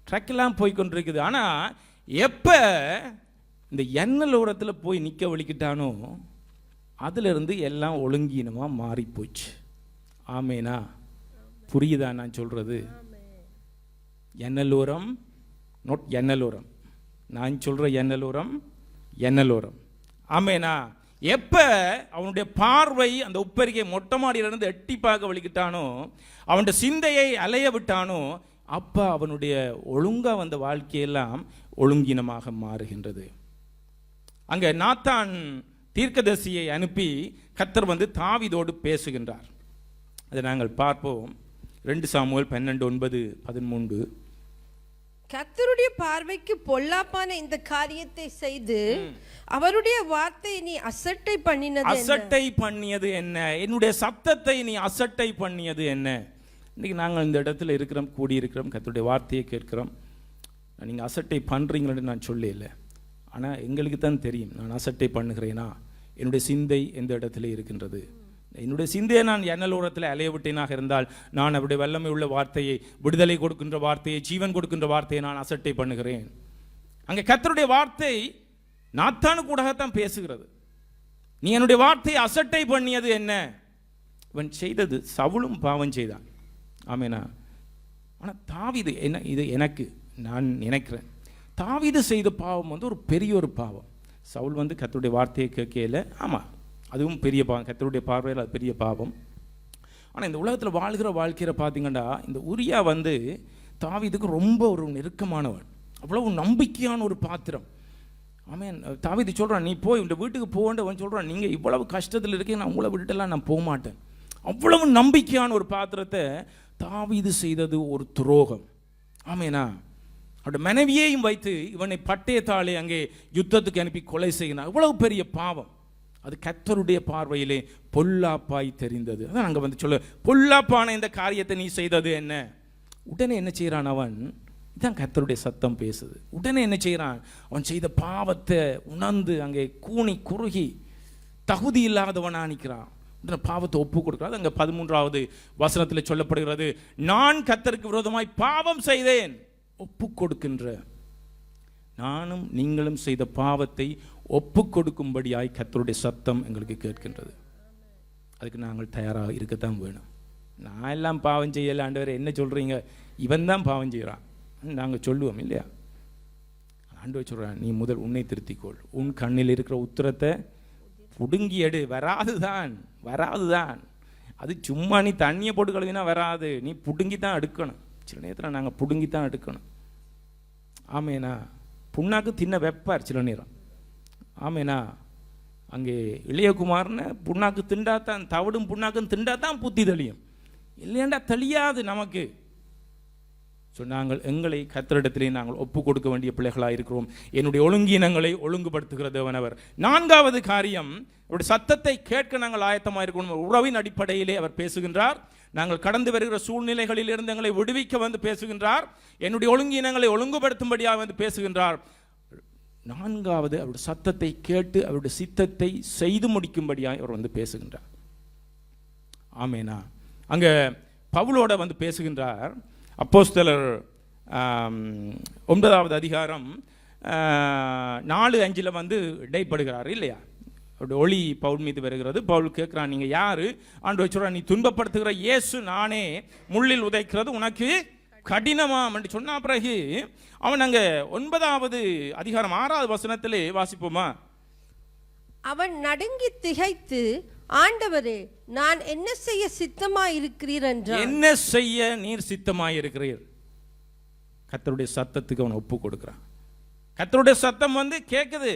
ட்ரக்கெல்லாம் போய்கொண்டிருக்குது. ஆனால் எப்போ இந்த எண்ணல் ஓரத்தில் போய் நிற்க வலிக்கிட்டானோ அதிலிருந்து எல்லாம் ஒழுங்கீனமாக மாறி போச்சு. ஆமேனா? புரியுதா நான் சொல்கிறது? எண்ணலோரம் நோட் எண்ணலோரம், நான் சொல்கிற எண்ணலோரம். ஆமேனா? எப்போ அவனுடைய பார்வை அந்த உப்பரிகை மொட்டை மாடியிலிருந்து எட்டி பார்க்க வலிக்கிட்டானோ, அவனுடைய சிந்தையை அலைய விட்டானோ, அப்போ அவனுடைய ஒழுங்காக வந்த வாழ்க்கையெல்லாம் ஒழுங்கீனமாக மாறுகின்றது. அங்கே நாத்தான் தீர்க்கதரிசியை அனுப்பி கர்த்தர் வந்து தாவீதோடு பேசுகின்றார். அதை நாங்கள் பார்ப்போம். 2 சாமுவேல் 12:9-13. கர்த்தருடைய பார்வைக்கு பொல்லாப்பான இந்த காரியத்தை செய்து அவருடைய வார்த்தையை நீ அசட்டை பண்ணியது என்ன? என்னுடைய சத்தத்தை நீ அசட்டை பண்ணியது என்ன? இன்னைக்கு நாங்கள் இந்த இடத்துல இருக்கிறோம், கூடியிருக்கிறோம், கர்த்தருடைய வார்த்தையை கேட்கிறோம். நீங்கள் அசட்டை பண்ணுறீங்களன்னு நான் சொல்லல, ஆனால் எங்களுக்கு தான் தெரியும் நான் அசட்டை பண்ணுகிறேனா என்னுடைய சிந்தை எந்த இடத்துல இருக்கின்றது? என்னுடைய சிந்தையை நான் எண்ணலோரத்தில் அலைய விட்டேனாக இருந்தால் நான் அவருடைய வல்லமை உள்ள வார்த்தையை, விடுதலை கொடுக்கின்ற வார்த்தையை, ஜீவன் கொடுக்கின்ற வார்த்தையை நான் அசட்டை பண்ணுகிறேன். அங்கே கர்த்தருடைய வார்த்தை நாத்தானுக்கு கூடத்தான் பேசுகிறது. நீ என்னுடைய வார்த்தையை அசட்டை பண்ணியது என்ன? இவன் செய்தது, சவுலும் பாவம் செய்தான். ஆமேனா? ஆனால் தாவீது என்ன, இது எனக்கு நான் நினைக்கிறேன், தாவீது செய்த பாவம் வந்து ஒரு பெரிய ஒரு பாவம். சவுல் வந்து கர்த்தருடைய வார்த்தையை கேட்கல, ஆமாம் அதுவும் பெரிய பாவம், கர்த்தருடைய பார்வையில் அது பெரிய பாவம். ஆனால் இந்த உலகத்தில் வாழ்கிற வாழ்க்கையில் பார்த்தீங்கன்னா இந்த உரியா வந்து தாவீதுக்கு ரொம்ப ஒரு நெருக்கமானவன், அவ்வளவு நம்பிக்கையான ஒரு பாத்திரம். ஆமேன். தாவீது சொல்கிறான், நீ போய் இந்த வீட்டுக்கு போகண்டவன் சொல்கிறான், நீங்கள் இவ்வளவு கஷ்டத்தில் இருக்கீங்க, நான் உங்களை விட்டுட்டெல்லாம் நான் போக மாட்டேன். அவ்வளவு நம்பிக்கையான ஒரு பாத்திரத்தை தாவீது செய்தது ஒரு துரோகம். ஆமேனா? அவருடைய மனைவியையும் வைத்து இவனை பட்டயத்தாலே அங்கே யுத்தத்துக்கு அனுப்பி கொலை செய்யணும். இவ்வளவு பெரிய பாவம். அது கர்த்தருடைய பார்வையிலே பொல்லாப்பாய் தெரிந்தது. அதான் அங்கே வந்து சொல்ல, பொல்லாப்பான இந்த காரியத்தை நீ செய்தது என்ன? உடனே என்ன செய்கிறான் அவன்? இதான் கர்த்தருடைய சத்தம் பேசுது. உடனே என்ன செய்கிறான்? அவன் செய்த பாவத்தை உணர்ந்து அங்கே கூனி குறுகி தகுதி இல்லாதவனா நிற்கிறான். உடனே பாவத்தை ஒப்பு கொடுக்கிறான். அங்கே 13வது வசனத்தில் சொல்லப்படுகிறது, நான் கர்த்தருக்கு விரோதமாய் பாவம் செய்தேன், ஒப்பு கொடுக்கின்ற, நானும் நீங்களும் செய்த பாவத்தை ஒப்பு கொடுக்கும்படியாய் கர்த்தருடைய சத்தம் எங்களுக்கு கேட்கின்றது. அதுக்கு நாங்கள் தயாராக இருக்கத்தான் வேணும். நான் எல்லாம் பாவம் செய்யலை ஆண்டவரே, என்ன சொல்கிறீங்க, இவன் தான் பாவம் செய்கிறான் நாங்கள் சொல்லுவோம் இல்லையா? ஆண்டவர் சொல்கிறான், நீ முதல் உன்னை திருத்திக்கொள், உன் கண்ணில் இருக்கிற உத்திரத்தை புடுங்கி எடு. வராதுதான் அது சும்மா நீ தண்ணியை போட்டு கழுவினா வராது, நீ புடுங்கி தான் எடுக்கணும். சில நேரத்தில் நாங்கள் புடுங்கி தான் எடுக்கணும். ஆமேனா? புண்ணாக்கு தின்ன வைப்பார் சில நேரம். ஆமேனா? அங்கே இளையகுமார்னு புண்ணாக்கு திண்டாத்தான், தவிடும் புண்ணாக்கும் திண்டாத்தான் புத்தி தெளியும், இல்லையாண்டா தெளியாது நமக்கு. ஸோ நாங்கள் எங்களை கர்த்தரிடத்திலே நாங்கள் ஒப்பு கொடுக்க வேண்டிய பிள்ளைகளாக இருக்கிறோம். என்னுடைய ஒழுங்கீனங்களை ஒழுங்குபடுத்துகிற தேவனவர். 4வது காரியம், அவருடைய சத்தத்தை கேட்க நாங்கள் ஆயத்தமாக இருக்கணும். உறவின் அடிப்படையிலே அவர் பேசுகின்றார். நாங்கள் கடந்து வருகிற சூழ்நிலைகளில் இருந்து எங்களை விடுவிக்க வந்து பேசுகின்றார். என்னுடைய ஒழுங்கீனங்களை ஒழுங்குபடுத்தும்படியாக வந்து பேசுகின்றார். 4வது, அவருடைய சத்தத்தை கேட்டு அவருடைய சித்தத்தை செய்து முடிக்கும்படியாக அவர் வந்து பேசுகின்றார். ஆமேனா? அங்கே பவுலோட வந்து பேசுகின்றார். அப்போஸ்தலர் 9வது அதிகாரம் 4:5 வந்து இடைப்படுகிறார் இல்லையா? அவருடைய ஒளி பவுல் மீது வருகிறது. பவுல் கேட்கிறான், நீங்க யாரு? ஆண்டவர் சொல்றான், நீ துன்பப்படுத்துகிற இயேசு நானே, முள்ளில் உதைக்கிறது உனக்கு கடினமாம் என்று சொன்ன பிறகு அவன் அங்க 9வது அதிகாரம் 6வது வசனத்திலே வாசிப்போமா? அவன் நடுங்கி திகைத்து, ஆண்டவரே நான் என்ன செய்ய சித்தமாயிருக்கிறீர் என்றான். என்ன செய்ய நீர் சித்தமாயிருக்கிறீர்? கர்த்தருடைய சத்தத்துக்கு அவன் ஒப்பு கொடுக்கிறான். கர்த்தருடைய சத்தம் வந்து கேட்குது,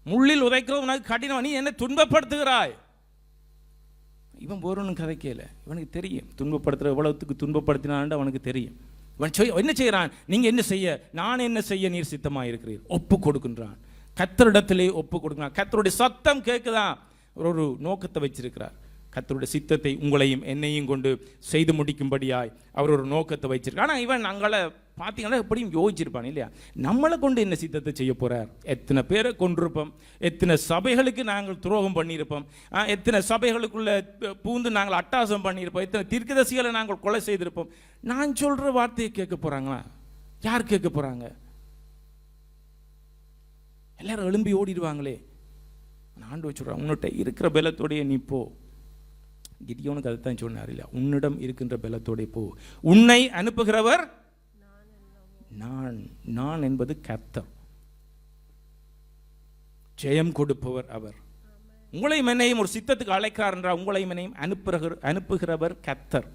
முள்ளில் உதைக்கிறது உனக்கு கடினம், நீ என்ன துன்பப்படுத்துகிறாய். இவன் போறவனும் கதைக்கல, இவனுக்கு தெரியும் துன்பப்படுத்துகிற எவ்வளவுக்கு துன்பப்படுத்தினான் அவனுக்கு தெரியும். இவன் என்ன செய்கிறான்? நீங்க என்ன செய்ய, நான் என்ன செய்ய நீர் சித்தமாயிருக்கிறீர்? ஒப்பு கொடுக்கின்றான். கர்த்தரிடத்திலே ஒப்பு கொடுக்கிறான். கர்த்தருடைய சத்தம் கேட்குதான். ஒரு நோக்கத்தை வச்சிருக்கிறார். கர்த்தருடைய சித்தத்தை உங்களையும் என்னையும் கொண்டு செய்து முடிக்கும்படியாய் அவர் ஒரு நோக்கத்தை வச்சிருக்கார். ஆனால் இவன் அங்கே பார்த்தீங்கன்னா எப்படியும் யோசிச்சிருப்பான் இல்லையா? நம்மளை கொண்டு என்ன சித்தத்தை செய்ய போறார்? எத்தனை பேரை கொண்டிருப்போம், எத்தனை சபைகளுக்கு நாங்கள் துரோகம் பண்ணியிருப்போம், எத்தனை சபைகளுக்குள்ள பூந்து நாங்கள் அட்டாசம் பண்ணியிருப்போம், எத்தனை தீர்க்கதரிசிகளை நாங்கள் கொலை செய்திருப்போம். நான் சொல்ற வார்த்தையை கேட்க போறாங்களா? யார் கேட்க போறாங்க? எல்லாரும் எழும்பி ஓடிடுவாங்களே. ஆண்டவர் சொல்றான், உன்னிட்ட இருக்கிற பலத்தோடைய நீ போ. கிதியோனுக்கு அதுதான் சொன்னார் இல்லையா? உன்னிடம் இருக்கின்ற பலத்தோடைய போ. உன்னை அனுப்புகிறவர் நான் என்பது கர்த்தர். ஜெயம் கொடுப்பவர் அவர். உங்களையும் என்னையும் ஒரு சித்தத்துக்கு அழைக்கிறார் என்றால் உங்களையும் என்னையும் அனுப்புகிறவர் கர்த்தர்.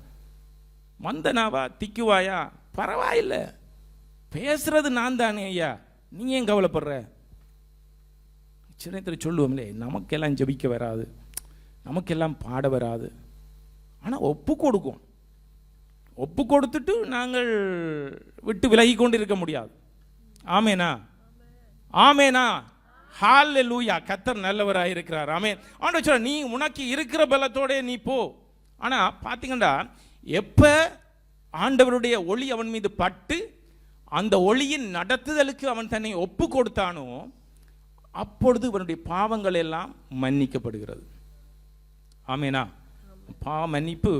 மந்தனாவா திக்குவாயா பரவாயில்லை, பேசுறது நான் தானே ஐயா, நீ ஏன் கவலைப்படுற? சின்னத்தில் சொல்லுவோம் இல்லையே, நமக்கெல்லாம் ஜெபிக்க வராது, நமக்கெல்லாம் பாட வராது, ஆனால் ஒப்பு கொடுக்கும். ஒப்பு கொடுத்துட்டு நாங்கள் விட்டு விலகி கொண்டு இருக்க முடியாது. ஆமேனா? ஆமேனா? ஹல்லேலூயா. கர்த்தர் நல்லவராக இருக்கிறார். ஆமேன். ஆண்டவர் சொல்றார், நீ உனக்கு இருக்கிற பலத்தோட நீ போ. ஆனால் பார்த்தீங்கன்னா எப்போ ஆண்டவருடைய ஒளி அவன் மீது பட்டு அந்த ஒளியின் நடத்துதலுக்கு அவன் தன்னை ஒப்பு கொடுத்தானோ அப்பொழுது இவனுடைய பாவங்கள் எல்லாம் மன்னிக்கப்படுகிறது. ஆமேனா? பாவ மன்னிப்பு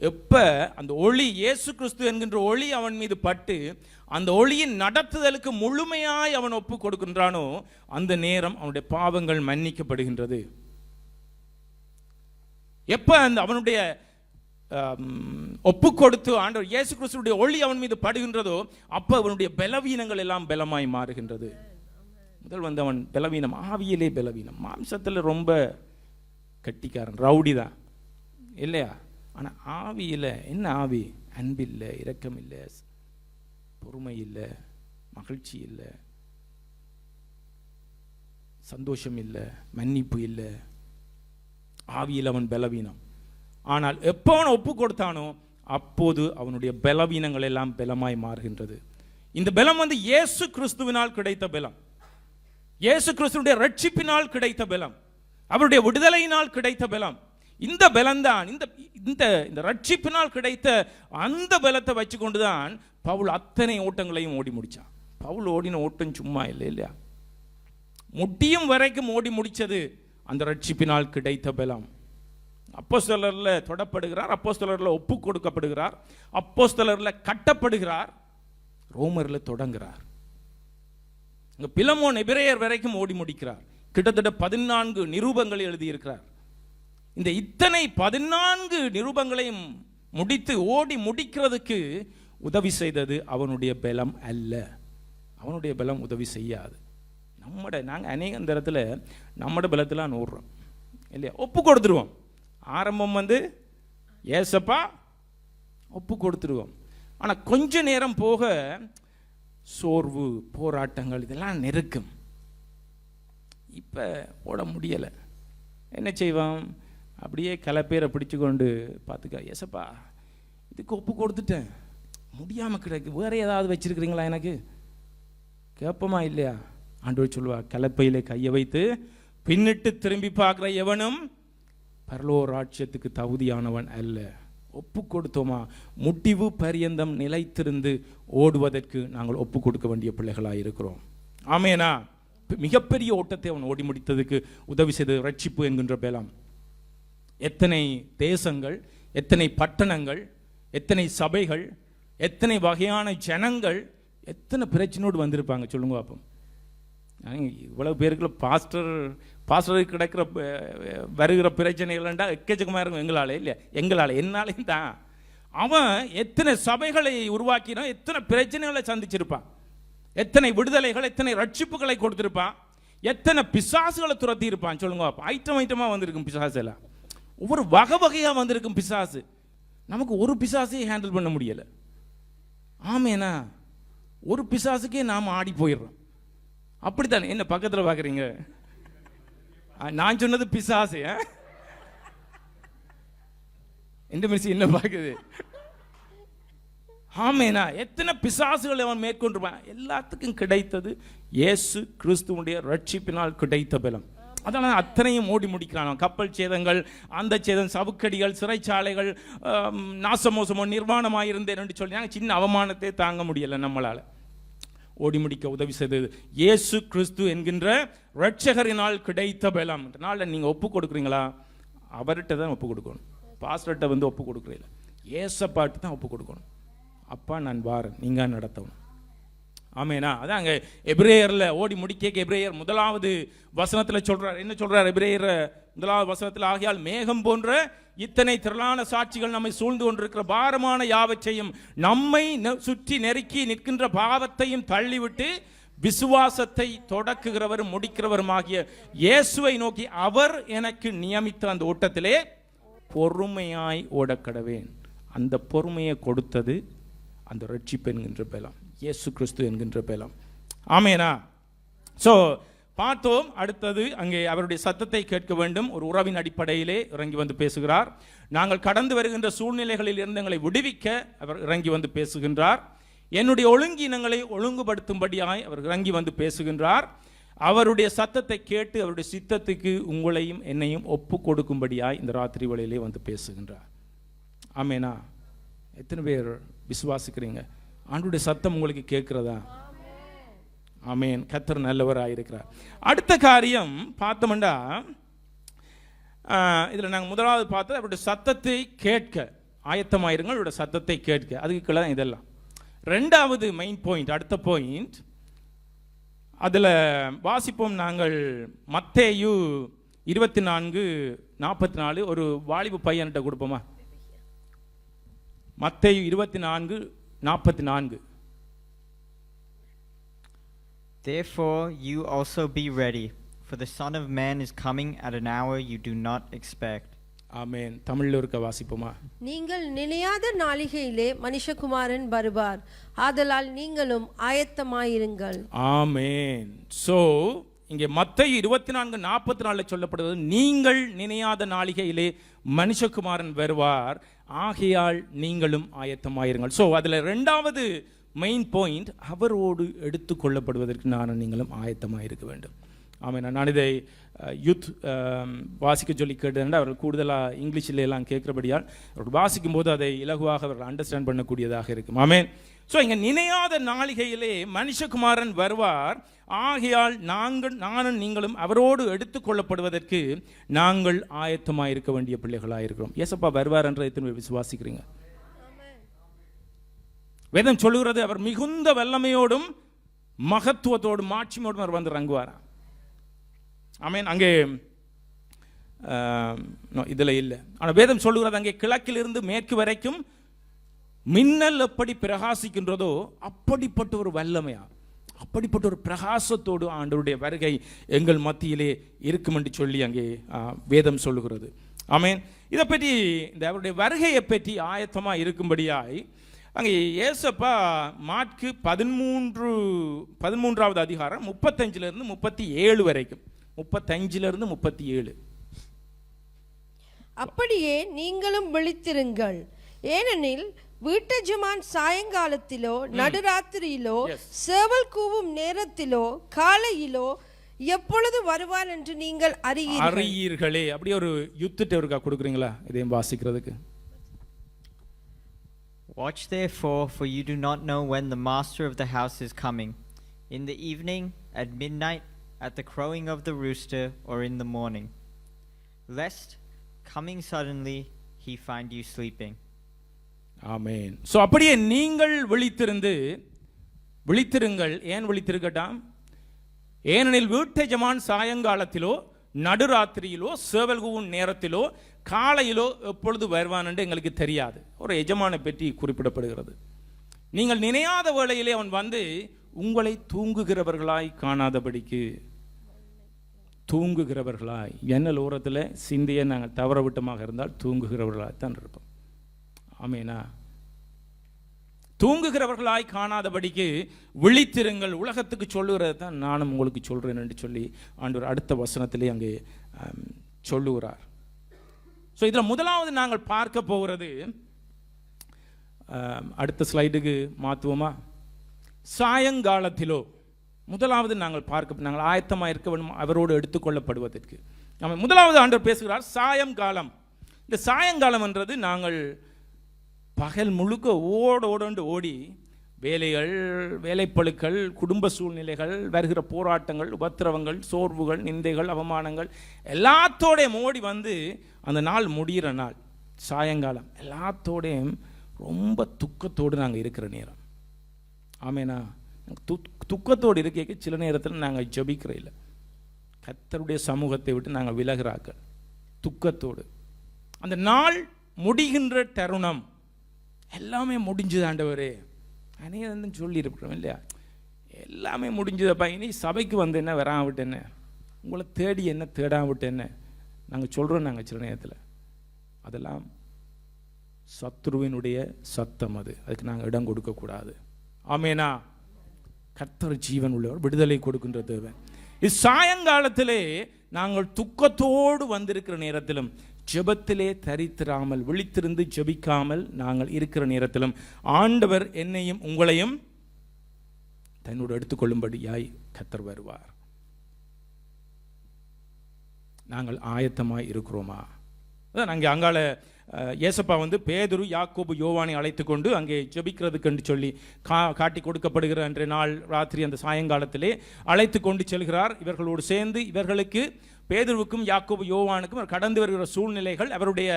எப்ப அந்த ஒளி, இயேசு கிறிஸ்து என்கின்ற ஒளி அவன் மீது பட்டு அந்த ஒளியின் நடத்துதலுக்கு முழுமையாய் அவன் ஒப்பு கொடுக்கின்றானோ அந்த நேரம் அவனுடைய பாவங்கள் மன்னிக்கப்படுகின்றது. எப்ப அந்த அவனுடைய ஒப்பு கொடுத்து ஆண்டவர் இயேசு கிறிஸ்துடைய ஒளி அவன் மீது படுகின்றதோ அப்ப அவனுடைய பலவீனங்கள் எல்லாம் பலமாய் மாறுகின்றது. முதல் அவன் பலவீனம், ஆவியிலே பலவீனம், மாம்சத்தில் ரொம்ப கட்டிக்காரன், ரவுடி தான் இல்லையா? ஆனால் ஆவியில் என்ன ஆவி? அன்பில்லை, இரக்கம் இல்லை, பொறுமை இல்லை, மகிழ்ச்சி இல்லை, சந்தோஷம் இல்லை, மன்னிப்பு இல்லை. ஆவியில் அவன் பலவீனம். ஆனால் எப்போ அவன் ஒப்பு கொடுத்தானோ அப்போது அவனுடைய பலவீனங்கள் எல்லாம் பலமாய் மாறுகின்றது. இந்த பலம் இயேசு கிறிஸ்துவினால் கிடைத்த பலம், இயேசு கிறிஸ்துவினுடைய ரட்சிப்பினால் கிடைத்த பலம், அவருடைய விடுதலையினால் கிடைத்த பலம். இந்த பலம்தான், இந்த ரட்சிப்பினால் கிடைத்த அந்த பலத்தை வச்சு கொண்டுதான் பவுல் அத்தனை ஓட்டங்களையும் ஓடி முடிச்சான். பவுல் ஓடின ஓட்டம் சும்மா இல்லை இல்லையா? முடியும் வரைக்கும் ஓடி முடிச்சது அந்த ரட்சிப்பினால் கிடைத்த பலம். அப்போஸ்தலர்ல தொடப்படுகிறார், அப்போஸ்தலர்ல ஒப்பு கொடுக்கப்படுகிறார், அப்போஸ்தலர்ல கட்டப்படுகிறார், ரோமர்ல தொடங்குகிறார். பிலமோன் எபிரேயர் வரைக்கும் ஓடி முடிக்கிறார். கிட்டத்தட்ட 14 நிரூபங்களை எழுதியிருக்கிறார். இந்த இத்தனை 14 நிரூபங்களையும் முடித்து ஓடி முடிக்கிறதுக்கு உதவி செய்தது அவனுடைய பலம் அல்ல. அவனுடைய பலம் உதவி செய்யாது. நாங்கள் அநேக இடத்துல நம்மட பலத்தில் ஓடுறோம் இல்லையா? ஒப்பு கொடுத்துருவோம். ஆரம்பம் ஏசப்பா ஒப்பு கொடுத்துருவோம். ஆனால் கொஞ்ச நேரம் போக சோர்வு, போராட்டங்கள் இதெல்லாம் நெருக்கும். இப்போ ஓட முடியலை. என்ன செய்வோம்? அப்படியே கலப்பேரை பிடிச்சு கொண்டு பார்த்துக்க, ஏசப்பா இதுக்கு ஒப்பு கொடுத்துட்டேன், முடியாமல் கிடக்கு, வேற ஏதாவது வச்சிருக்கிறீங்களா எனக்கு? கேட்போமா இல்லையா? ஆண்டவர் சொல்லுவா, கலப்பையிலே கையை வைத்து பின்னிட்டு திரும்பி பார்க்குற எவனும் பரலோக ராஜ்யத்துக்கு தகுதியானவன் அல்ல. ஒப்பு கொடுத்தோமா, முடிவு பரியந்தம் நிலைத்திருந்து ஓடுவதற்கு நாங்கள் ஒப்பு கொடுக்க வேண்டிய பிள்ளைகளாக இருக்கிறோம். ஆமேனா? மிகப்பெரிய ஓட்டத்தை அவன் ஓடி முடித்ததுக்கு உதவி செய்தது ரட்சிப்பு என்கின்ற பலம். எத்தனை தேசங்கள், எத்தனை பட்டணங்கள், எத்தனை சபைகள், எத்தனை வகையான ஜனங்கள், எத்தனை பிரச்சனையோடு வந்திருப்பாங்க சொல்லுங்க பாப்போம். இவ்வளவு பேருக்குள்ள பாஸ்டர் கிடக்கிற வருகிற பிரச்சனைகள்ண்டா எக்கச்சக்கமாக இருக்கும். எங்களால் இல்லையா? எங்களால், என்னாலையும் தான். அவன் எத்தனை சபைகளை உருவாக்கினான், எத்தனை பிரச்சனைகளை சந்திச்சிருப்பான், எத்தனை விடுதலைகள், எத்தனை ரட்சிப்புகளை கொடுத்திருப்பான், எத்தனை பிசாசுகளை துரத்தி இருப்பான் சொல்லுங்க பாப்போம். ஐட்டமாக வந்திருக்கும் பிசாசு எல்லாம், ஒவ்வொரு வகை வகையாக வந்திருக்கும் பிசாசு. நமக்கு ஒரு பிசாசையும் ஹேண்டில் பண்ண முடியலை. ஆமேனா? ஒரு பிசாசுக்கே நாம் ஆடி போயிடுறோம். அப்படித்தானே? என்ன பக்கத்தில் பார்க்குறீங்க? நான் சொன்னது பிசாசு. இந்த மிஸ் என்ன பார்க்குது? ஆமேனா? எத்தனை பிசாசுகளை அவன் மேற்கொண்டிருப்பான். எல்லாத்துக்கும் கிடைத்தது இயேசு கிறிஸ்துவுடைய ரட்சிப்பினால் கிடைத்த பலம். அதனால் அத்தனையும் ஓடி முடிக்கிறான். கப்பல் சேதங்கள், அந்த சேதம், சவுக்கடிகள், சிறைச்சாலைகள், நாசமோசமோ நிர்வாணமாக இருந்தேன் என்று சொல்லி சின்ன அவமானத்தை தாங்க முடியலை நம்மளால். ஓடி முடிக்க உதவி செய்தது இயேசு கிறிஸ்து என்கின்ற ரட்சகரினால் கிடைத்த பலம். அதனால நீங்கள் ஒப்பு கொடுக்குறீங்களா? அவர்கிட்ட தான் ஒப்பு கொடுக்கணும். பாஸ்டர்கிட்ட ஒப்பு கொடுக்குறீங்கள, ஏசப்பாட்டு தான் ஒப்பு கொடுக்கணும். அப்பா நான் வாரேன், நீங்கள் நடத்தணும். ஆமேனா? அதான் அங்கே எபிரேயரில் ஓடி முடிக்க எபிரேயர் 1வது வசனத்தில் சொல்றார். என்ன சொல்றார் எபிரேயர் 1வது வசனத்தில்? ஆகையால் மேகம் போன்ற இத்தனை திரளான சாட்சிகள் நம்மை சூழ்ந்து கொண்டிருக்கிற பாரமான யாவற்றையும், நம்மை சுற்றி நெருக்கி நிற்கின்ற பாவத்தையும் தள்ளிவிட்டு விசுவாசத்தை தொடக்குகிறவரும் முடிக்கிறவருமாகிய இயேசுவை நோக்கி அவர் எனக்கு நியமித்த அந்த ஓட்டத்திலே பொறுமையாய் ஓடக்கடவேன். அந்த பொறுமையை கொடுத்தது அந்த ரட்சிப்பு என்கின்ற பலம், இயேசு கிறிஸ்து என்கின்ற பலம். ஆமேனா? ஸோ பார்த்தோம். அடுத்தது அங்கே அவருடைய சத்தத்தை கேட்க வேண்டும். ஒரு உறவின் அடிப்படையிலே இறங்கி வந்து பேசுகிறார். நாங்கள் கடந்து வருகின்ற சூழ்நிலைகளில் இருந்து எங்களை விடுவிக்க அவர் இறங்கி வந்து பேசுகின்றார். என்னுடைய ஒழுங்கினங்களை ஒழுங்குபடுத்தும்படியாய் அவர் இறங்கி வந்து பேசுகின்றார். அவருடைய சத்தத்தை கேட்டு அவருடைய சித்தத்துக்கு உங்களையும் என்னையும் ஒப்பு கொடுக்கும்படியாய் இந்த ராத்திரி வேளையிலே வந்து பேசுகின்றார். ஆமேனா? எத்தனை பேர் விசுவாசிக்கிறீங்க? ஆண்டவருடைய சத்தம் உங்களுக்கு கேட்கிறதா? ஆமென். கர்த்தர் நல்லவராயிருக்கிறார். அடுத்த காரியம் பார்த்தோம்னா, இதில் நாங்கள் முதலாவது பார்த்தது அவருடைய சத்தத்தை கேட்க ஆயத்தமாயிருங்கள், அவருடைய சத்தத்தை கேட்க. அதுக்கு தான் இதெல்லாம். ரெண்டாவது மெயின் பாயிண்ட், அடுத்த பாயிண்ட், அதில் வாசிப்போம் நாங்கள். மத்தேயு 24:44 ஒரு வாலிபு பையன்கிட்ட கொடுப்போமா? மத்தேயு 24:44. Therefore you also be ready, for the Son of Man is coming at an hour you do not expect. ஆமென். தமிழில் இருக்க வாசிப்போமா? நீங்கள் நினையாத நாளிகையிலே மனுஷகுமாரன் வருவார், ஆதலால் நீங்களும் ஆயத்தமாயிருங்கள். ஆமென். சோ இங்கே மத்தேயு 24:44 சொல்லப்படுவது, நீங்கள் நினையாத நாளிகையிலே மனுஷகுமாரன் வருவார், ஆகையால் நீங்களும் ஆயத்தமாயிருங்கள். சோ அதுல ரெண்டாவது மெயின் பாயிண்ட், அவரோடு எடுத்துக்கொள்ளப்படுவதற்கு நானும் நீங்களும் ஆயத்தமாயிருக்க வேண்டும். ஆமாம். நான் இதை யூத் வாசிக்க சொல்லி கேட்டேன். அவர்கள் கூடுதலாக இங்கிலீஷில் எல்லாம் கேட்கிறபடியால் அவர்கள் வாசிக்கும் போது அதை இலகுவாக அவர்கள் அண்டர்ஸ்டாண்ட் பண்ணக்கூடியதாக இருக்கும். ஆமென். ஸோ இங்கே நினையாத நாளிகையிலே மனுஷகுமாரன் வருவார், ஆகையால் நானும் நீங்களும் அவரோடு எடுத்துக்கொள்ளப்படுவதற்கு நாங்கள் ஆயத்தமாக இருக்க வேண்டிய பிள்ளைகளாக இருக்கிறோம். ஏசப்பா வருவார் என்ற எத்தனை விசுவாசிக்கிறீங்க? வேதம் சொல்லுகிறது, அவர் மிகுந்த வல்லமையோடும் மகத்துவத்தோடும் மாட்சியோடும் அவர் வந்து இறங்குவாராம். ஆமென். அங்கே இதில் இல்லை, ஆனால் வேதம் சொல்லுகிறது, அங்கே கிழக்கிலிருந்து மேற்கு வரைக்கும் மின்னல் எப்படி பிரகாசிக்கின்றதோ அப்படிப்பட்ட ஒரு வல்லமையா, அப்படிப்பட்ட ஒரு பிரகாசத்தோடு ஆண்டவருடைய வருகை எங்கள் மத்தியிலே இருக்கும் என்று சொல்லி அங்கே வேதம் சொல்லுகிறது. ஆமென். இதை பற்றி, இந்த அவருடைய வருகையை பற்றி ஆயத்தமாக இருக்கும்படியாய் அங்கே ஏசப்பா மாற்கு 13வது அதிகாரம் 35 37 வரைக்கும், 35 37. அப்படியே நீங்களும் விழித்திருங்கள், ஏனெனில் வீட்டஜமான் சாயங்காலத்திலோ நடுராத்திரியிலோ சேவல் கூவும் நேரத்திலோ காலையிலோ எப்பொழுது வருவார் என்று நீங்கள் அறியீர்களே. அப்படி ஒரு யுத்தத்தை ஒருக்கா கொடுக்குறீங்களா இதையும் வாசிக்கிறதுக்கு? Watch therefore, for you do not know when the master of the house is coming, in the evening, at midnight, at the crowing of the rooster, or in the morning, lest, coming suddenly, he find you sleeping. Amen. So அப்படியே நீங்கள் விழித்திருங்கள். ஏன் விழித்திருக்கட்டாம்? ஏனெனில் வீட்டெஜமான் சாயங்காலத்திலோ நடுராத்திரியிலோ சேவல் கூவும் நேரத்திலோ காலையிலோ எப்பொழுது வருவான் என்று எங்களுக்கு தெரியாது. ஒரு எஜமானை பற்றி குறிப்பிடப்படுகிறது. நீங்கள் நினையாத வேளையிலே அவன் வந்து உங்களை தூங்குகிறவர்களாய் காணாதபடிக்கு, தூங்குகிறவர்களாய், எண்ணல் ஓரத்தில் சிந்திய நாங்கள் தவற விட்டமாக இருந்தால் தூங்குகிறவர்களாய் தான் இருப்போம். ஆமேனா? தூங்குகிறவர்களாய் காணாதபடிக்கு விழித்திருங்கள். உலகத்துக்கு சொல்லுகிறது தான் நானும் உங்களுக்கு சொல்றேன் என்று சொல்லி ஆண்டவர் அடுத்த வசனத்திலே அங்கே சொல்லுகிறார். ஸோ இதில் முதலாவது நாங்கள் பார்க்க போகிறது, அடுத்த ஸ்லைடுக்கு மாற்றுவோமா? சாயங்காலத்திலோ முதலாவது நாங்கள் ஆயத்தமாக இருக்க வேண்டும் அவரோடு எடுத்துக்கொள்ளப்படுவதற்கு. நம்ம முதலாவது ஆண்டவர் பேசுகிறார் சாயங்காலம். இந்த சாயங்காலம் என்றது நாங்கள் பகல் முழுக்க ஓடி வேலைகள், வேலைப்பளுக்கள், குடும்ப சூழ்நிலைகள், வருகிற போராட்டங்கள், உபத்திரவங்கள், சோர்வுகள், நிந்தைகள், அவமானங்கள் எல்லாத்தோடையும் ஓடி வந்து அந்த நாள் முடிகிற நாள் சாயங்காலம். எல்லாத்தோடையும் ரொம்ப துக்கத்தோடு நாங்கள் இருக்கிற நேரம். ஆமேனா? துக்கத்தோடு இருக்க சில நேரத்தில் நாங்கள் ஜபிக்கிற இல்லை, கர்த்தருடைய சமூகத்தை விட்டு நாங்கள் விலகிறாக்கள் துக்கத்தோடு. அந்த நாள் முடிகின்ற தருணம் எல்லாமே முடிஞ்சுது ஆண்டவரே அனைவரும் சொல்லியிருக்கிறோம் இல்லையா? எல்லாமே முடிஞ்சதப்பா, இனி சபைக்கு வந்து என்ன வராம விட்டு என்ன, உங்களை தேடி என்ன தேடாம விட்டு என்ன நாங்கள் சொல்கிறோம். நாங்கள் சில நேரத்தில் அதெல்லாம் சத்துருவினுடைய சத்தம், அதுக்கு நாங்கள் இடம் கொடுக்கக்கூடாது. ஆமேனா? கர்த்தர் ஜீவன் உள்ளவர், விடுதலை கொடுக்கின்ற தேவன். இது சாயங்காலத்திலே நாங்கள் துக்கத்தோடு வந்திருக்கிற நேரத்திலும், ஜெபத்திலே தரித்திராமல் விழித்திருந்து ஜெபிக்காமல் நாங்கள் இருக்கிற நேரத்திலும் ஆண்டவர் என்னையும் உங்களையும் தன்னோடு எடுத்துக்கொள்ளும்படியாய் கர்த்தர் வருவார். நாங்கள் ஆயத்தமாய் இருக்கிறோமா? அதான் அங்கே அங்கால ஏசப்பா வந்து பேதுரு யாக்கோபு யோவானை அழைத்து கொண்டு அங்கே ஜெபிக்கிறதுக்கு சொல்லி காட்டி கொடுக்கப்படுகிற அன்றைய நாள் ராத்திரி அந்த சாயங்காலத்திலே அழைத்து கொண்டு செல்கிறார். இவர்களோடு சேர்ந்து இவர்களுக்கு பேதுருவுக்கும் யாக்கோபு யோவானுக்கும் கடந்து வருகிற சூழ்நிலைகள், அவருடைய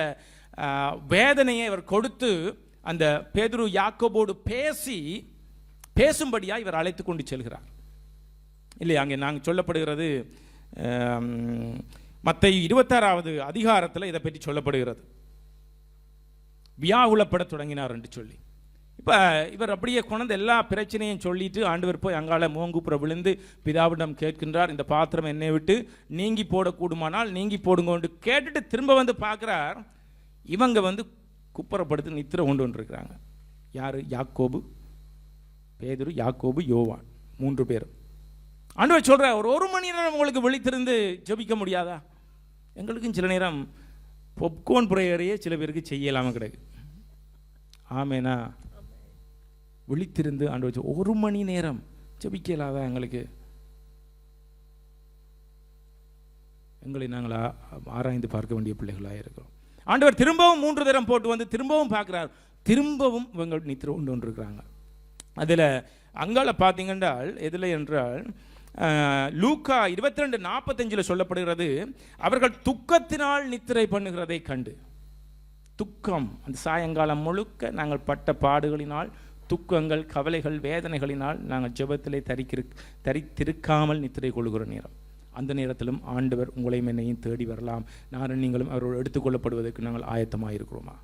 வேதனையை அவர் கொடுத்து அந்த பேதுரு யாக்கோபோடு பேசும்படியா இவர் அழைத்து கொண்டு செல்கிறார் இல்லையா. அங்கே நாங்கள் சொல்லப்படுகிறது மத்தேயு 26வது அதிகாரத்தில் இதை பற்றி சொல்லப்படுகிறது. வியாகுலப்பட தொடங்கினார் என்று சொல்லி. இப்போ இவர் அப்படியே கொண்டு எல்லா பிரச்சனையும் சொல்லிட்டு ஆண்டவர் போய் அங்கால மோங்குப்புற விழுந்து பிதாவிடம் கேட்கின்றார், இந்த பாத்திரம் என்னை விட்டு நீங்கி போடக்கூடுமானால் நீங்கி போடுங்கோண்டு கேட்டுட்டு திரும்ப வந்து பார்க்குறார். இவங்க வந்து குப்புறப்படுத்தி நித்திர கொண்டு இருக்கிறாங்க. யார்? யாக்கோபு, பேதுரு, யாக்கோபு, யோவான், 3 பேரும். ஆண்டவர் சொல்கிறார், ஒரு மணி நேரம் உங்களுக்கு விழித்திருந்து ஜெபிக்க முடியாதா? எங்களுக்கும் சில நேரம் பொப்கோன் பிரேயரையே சில பேருக்கு செய்யலாமல் கிடக்கு. ஆமேனா? விழித்திருந்து ஆண்டவர் 1 மணி நேரம் ஜெபிக்கலாதா? எங்களை நாங்கள் ஆராய்ந்து பார்க்க வேண்டிய பிள்ளைகளாக இருக்கிறோம். ஆண்டவர் திரும்பவும் 3 தரம் போட்டு வந்து திரும்பவும் பார்க்குறார். திரும்பவும் இவங்க நித்திர கொண்டு இருக்கிறாங்க. அதில் அங்கால பார்த்தீங்கன்றால் எதில் என்றால் லூக்கா 22:45 சொல்லப்படுகிறது, அவர்கள் துக்கத்தினால் நித்திரை பண்ணுகிறதை கண்டு. துக்கம், அந்த சாயங்காலம் முழுக்க நாங்கள் பட்ட பாடுகளினால், துக்கங்கள், கவலைகள், வேதனைகளினால் நாங்கள் ஜெபத்திலே தரித்திருக்காமல் நித்திரை கொள்ளுகிற நேரம். அந்த நேரத்திலும் ஆண்டவர் உங்களையும் என்னையும் தேடி வரலாம். நானும் நீங்களும் அவரோடு எடுத்துக்கொள்ளப்படுவதற்கு நாங்கள் ஆயத்தமாக இருக்கிறோமா?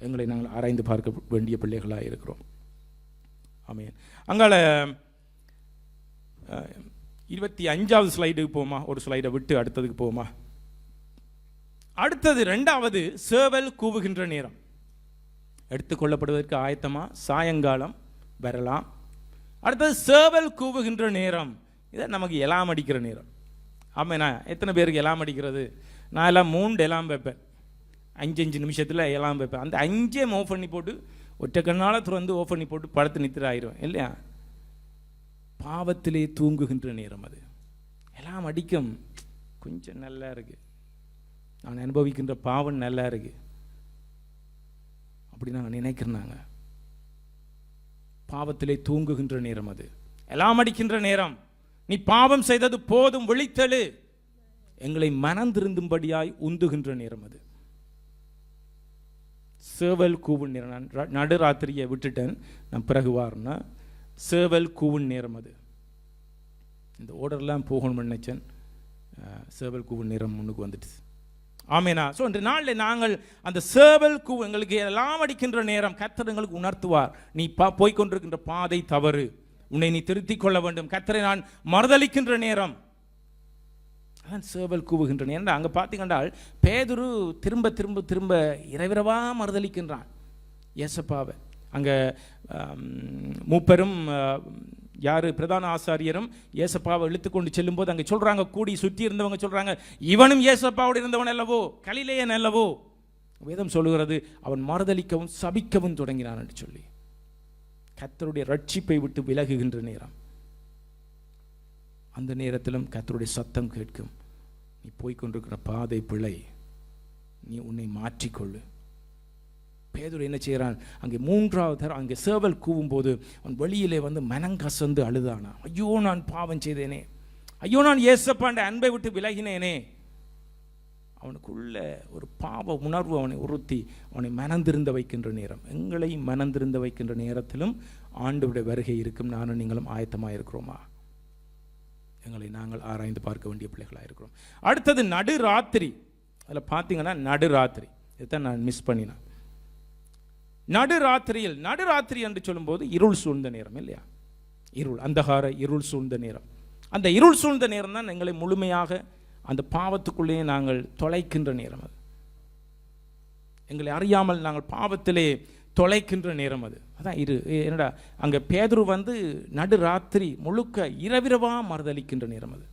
எங்களை நாங்கள் ஆராய்ந்து பார்க்க வேண்டிய பிள்ளைகளாக இருக்கிறோம். ஆமென். அங்கால 25வது ஸ்லைடுக்கு போமா, ஒரு ஸ்லைடை விட்டு அடுத்ததுக்கு போமா. அடுத்தது 2வது சேவல் கூவுகின்ற நேரம். எடுத்துக்கொள்ளப்படுவதற்கு ஆயத்தமா? சாயங்காலம் வரலாம். அடுத்தது சேவல் கூவுகின்ற நேரம். இதை நமக்கு எலாம் அடிக்கிற நேரம். ஆமாண்ணா, எத்தனை பேருக்கு எலாம் அடிக்கிறது? நான் எல்லாம் 3 எலாம் வைப்பேன். 5 நிமிஷத்தில் எலாம் வைப்பேன். அந்த 5 ஆஃப் பண்ணி போட்டு ஒற்றை கண்ணால் திறந்து ஆஃப் பண்ணி போட்டு படுத்து நித்திர ஆயிரும் இல்லையா. பாவத்திலே தூங்குகின்ற நேரம் அது. எல்லாம் அடிக்கும். கொஞ்சம் நல்லா இருக்கு, நான் அனுபவிக்கின்ற பாவம் நல்லா இருக்கு அப்படி நாங்கள் நினைக்கிறாங்க. பாவத்திலே தூங்குகின்ற நேரம் அது. எல்லாம் அடிக்கின்ற நேரம். நீ பாவம் செய்தது போதும், விழித்தெழு, எங்களை மனம் திருந்தும்படியாய் உந்துகின்ற நேரம் அது. சேவல் கூவும் நேரம். நான் நடுராத்திரியை விட்டுட்டேன், நான் பிறகு வாரேன்னா சேவல் கூவும் நேரம் அது. இந்த ஓர்டர்லாம் போகணும்னு நினைச்சேன், சேவல் கூவும் நேரம் முன்னுக்கு வந்துட்டு. ஆமேனா? ஸோ இன்று நாளில் நாங்கள் அந்த சேவல் கூவு, எங்களுக்கு எல்லாம் அடிக்கின்ற நேரம் கர்த்தர் எங்களுக்கு உணர்த்துவார். நீ போய்கொண்டிருக்கின்ற பாதை தவறு, உன்னை நீ திருத்திக் கொள்ள வேண்டும். கர்த்தரை நான் மறுதலிக்கின்ற நேரம், அதான் சேவல் கூவுகின்ற நேரம். அங்கே பார்த்தீங்கன்றால் பேதுரு திரும்ப திரும்ப திரும்ப இரவிரவா மறுதலிக்கின்றான் ஏசப்பாவை. அங்கே மூப்பரும் யார் பிரதான ஆசாரியரும் ஏசப்பாவை இழுத்துக்கொண்டு செல்லும்போது அங்கே சொல்கிறாங்க, கூடி சுற்றி இருந்தவங்க சொல்கிறாங்க, இவனும் ஏசப்பாவோடு இருந்தவன் அல்லவோ, கலிலேயன் அல்லவோ. வேதம் சொல்லுகிறது, அவன் மறுதலிக்கவும் சபிக்கவும் தொடங்கினான் என்று சொல்லி. கர்த்தருடைய ரட்சிப்பை விட்டு விலகுகின்ற நேரம். அந்த நேரத்திலும் கர்த்தருடைய சத்தம் கேட்கும், நீ போய்கொண்டிருக்கிற பாதை பிழை, நீ உன்னை மாற்றிக்கொள்ளு. பேதுரு என்ன செய்கிறான்? அங்கே 3வது தரம் அங்கே சேவல் கூவும் போது அவன் வெளியிலே வந்து மனங்கசந்து அழுதானா. ஐயோ, நான் பாவம் செய்தேனே, ஐயோ, நான் ஏசப்பாண்ட அன்பை விட்டு விலகினேனே. அவனுக்குள்ள ஒரு பாவ உணர்வு அவனை உறுத்தி அவனை மனந்திருந்த வைக்கின்ற நேரம். எங்களை மனந்திருந்த வைக்கின்ற நேரத்திலும் ஆண்டவருடைய வருகை இருக்கும். நானும் நீங்களும் ஆயத்தமாக இருக்கிறோமா? எங்களை நாங்கள் ஆராய்ந்து பார்க்க வேண்டிய பிள்ளைகளாக இருக்கிறோம். அடுத்தது நடுராத்திரி. அதில் பார்த்தீங்கன்னா நடுராத்திரி, இதைத்தான் நான் மிஸ் பண்ணினேன். நடுராத்திரியில், நடுராத்திரி என்று சொல்லும்போது இருள் சூழ்ந்த நேரம் இல்லையா. இருள், அந்தகார இருள் சூழ்ந்த நேரம். அந்த இருள் சூழ்ந்த நேரம் தான் எங்களை முழுமையாக அந்த பாவத்துக்குள்ளேயே நாங்கள் தொலைக்கின்ற நேரம் அது. எங்களை அறியாமல் நாங்கள் பாவத்திலே தொலைக்கின்ற நேரம் அது. அதான் என்னடா அங்கே பேதுரு வந்து நடுராத்திரி முழுக்க இரவிரவா மறுதலிக்கின்ற நேரம் அது.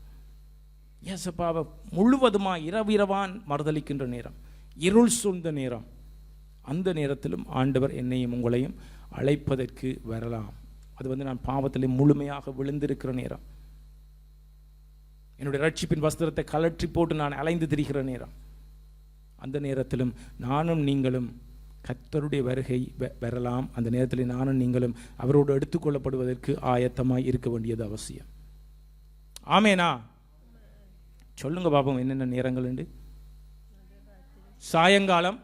ஏசப்பாவை முழுவதுமா இரவிரவான் மறுதலிக்கின்ற நேரம், இருள் சூழ்ந்த நேரம். அந்த நேரத்திலும் ஆண்டவர் என்னையும் உங்களையும் அழைப்பதற்கு வரலாம். அது வந்து நான் பாவத்திலே முழுமையாக விழுந்திருக்கிற நேரம், என்னுடைய ரட்சிப்பின் வஸ்திரத்தை கலற்றி போட்டு நான் அலைந்து திரிகிற நேரம். அந்த நேரத்திலும் நானும் நீங்களும் கர்த்தருடைய வருகை வரலாம். அந்த நேரத்தில் நானும் நீங்களும் அவரோடு எடுத்துக்கொள்ளப்படுவதற்கு ஆயத்தமாய் இருக்க வேண்டியது அவசியம். ஆமேனா? சொல்லுங்க பாப்போம், என்னென்ன நேரங்கள் உண்டு? சாயங்காலம்,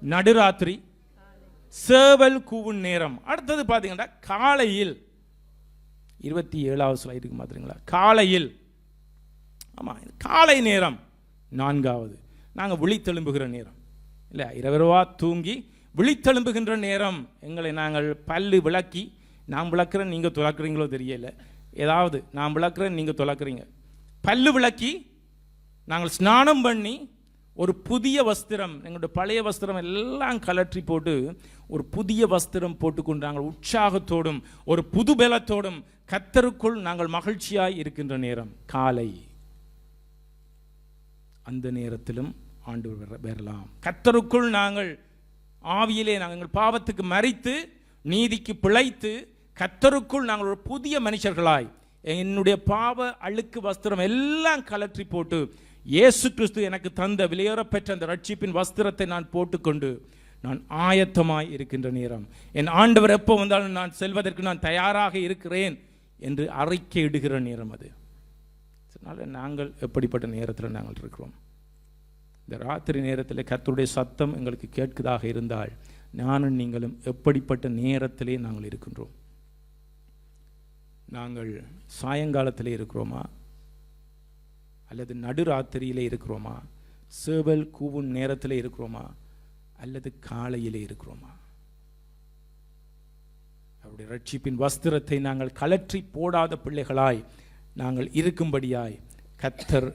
நடுராத்திரி, சேவல் கூவும் நேரம். அடுத்தது பார்த்தீங்கன்னா காலையில். 27வது ஸ்லைடுக்கு மாத்திரங்களா? காலையில். ஆமாம், காலை நேரம். 4வது நாங்கள் விழித்தெழும்புகிற நேரம் இல்லை, இரவா தூங்கி விழித்தெழும்புகின்ற நேரம். எங்களை நாங்கள் பல்லு விளக்கி, நான் விளக்குறேன் நீங்கள் துளக்குறீங்களோ தெரியல, ஏதாவது நான் விளக்குறேன் நீங்கள் துளக்குறீங்க, பல்லு விளக்கி நாங்கள் ஸ்நானம் பண்ணி ஒரு புதிய வஸ்திரம், எங்களுடைய பழைய வஸ்திரம் எல்லாம் கலற்றி போட்டு ஒரு புதிய வஸ்திரம் போட்டுக்கொண்டு நாங்கள் உற்சாகத்தோடும் ஒரு புது பலத்தோடும் கர்த்தருக்குள் நாங்கள் மகிழ்ச்சியாய் இருக்கின்ற நேரம் காலை. அந்த நேரத்திலும் ஆண்டவர் வரலாம். கர்த்தருக்குள் நாங்கள் ஆவியிலே நாங்கள் பாவத்துக்கு மரித்து நீதிக்கு பிழைத்து கர்த்தருக்குள் நாங்கள் ஒரு புதிய மனுஷர்களாய் என்னுடைய பாவ அழுக்கு வஸ்திரம் எல்லாம் கலற்றி போட்டு இயேசு கிறிஸ்து எனக்கு தந்த விலையேறப்பெற்ற அந்த ரட்சிப்பின் வஸ்திரத்தை நான் போட்டுக்கொண்டு நான் ஆயத்தமாய் இருக்கின்ற நேரம். என் ஆண்டவர் எப்போ வந்தாலும் நான் செல்வதற்கு நான் தயாராக இருக்கிறேன் என்று அறிக்கை இடுகிற நேரம் அது. அதனால் நாங்கள் எப்படிப்பட்ட நேரத்தில் நாங்கள் இருக்கிறோம்? இந்த ராத்திரி நேரத்தில் கர்த்தருடைய சத்தம் எங்களுக்கு கேட்குதாக இருந்தால் நானும் நீங்களும் எப்படிப்பட்ட நேரத்திலே நாங்கள் இருக்கின்றோம்? நாங்கள் சாயங்காலத்திலே இருக்கிறோமா, அல்லது நடுராத்திரியிலே இருக்கிறோமா, சேவல் கூவும் நேரத்திலே இருக்கிறோமா, அல்லது காலையிலே இருக்கிறோமா? அவருடைய ரட்சிப்பின் வஸ்திரத்தை நாங்கள் கலற்றி போடாத பிள்ளைகளாய் நாங்கள் இருக்கும்படியாய் கர்த்தர்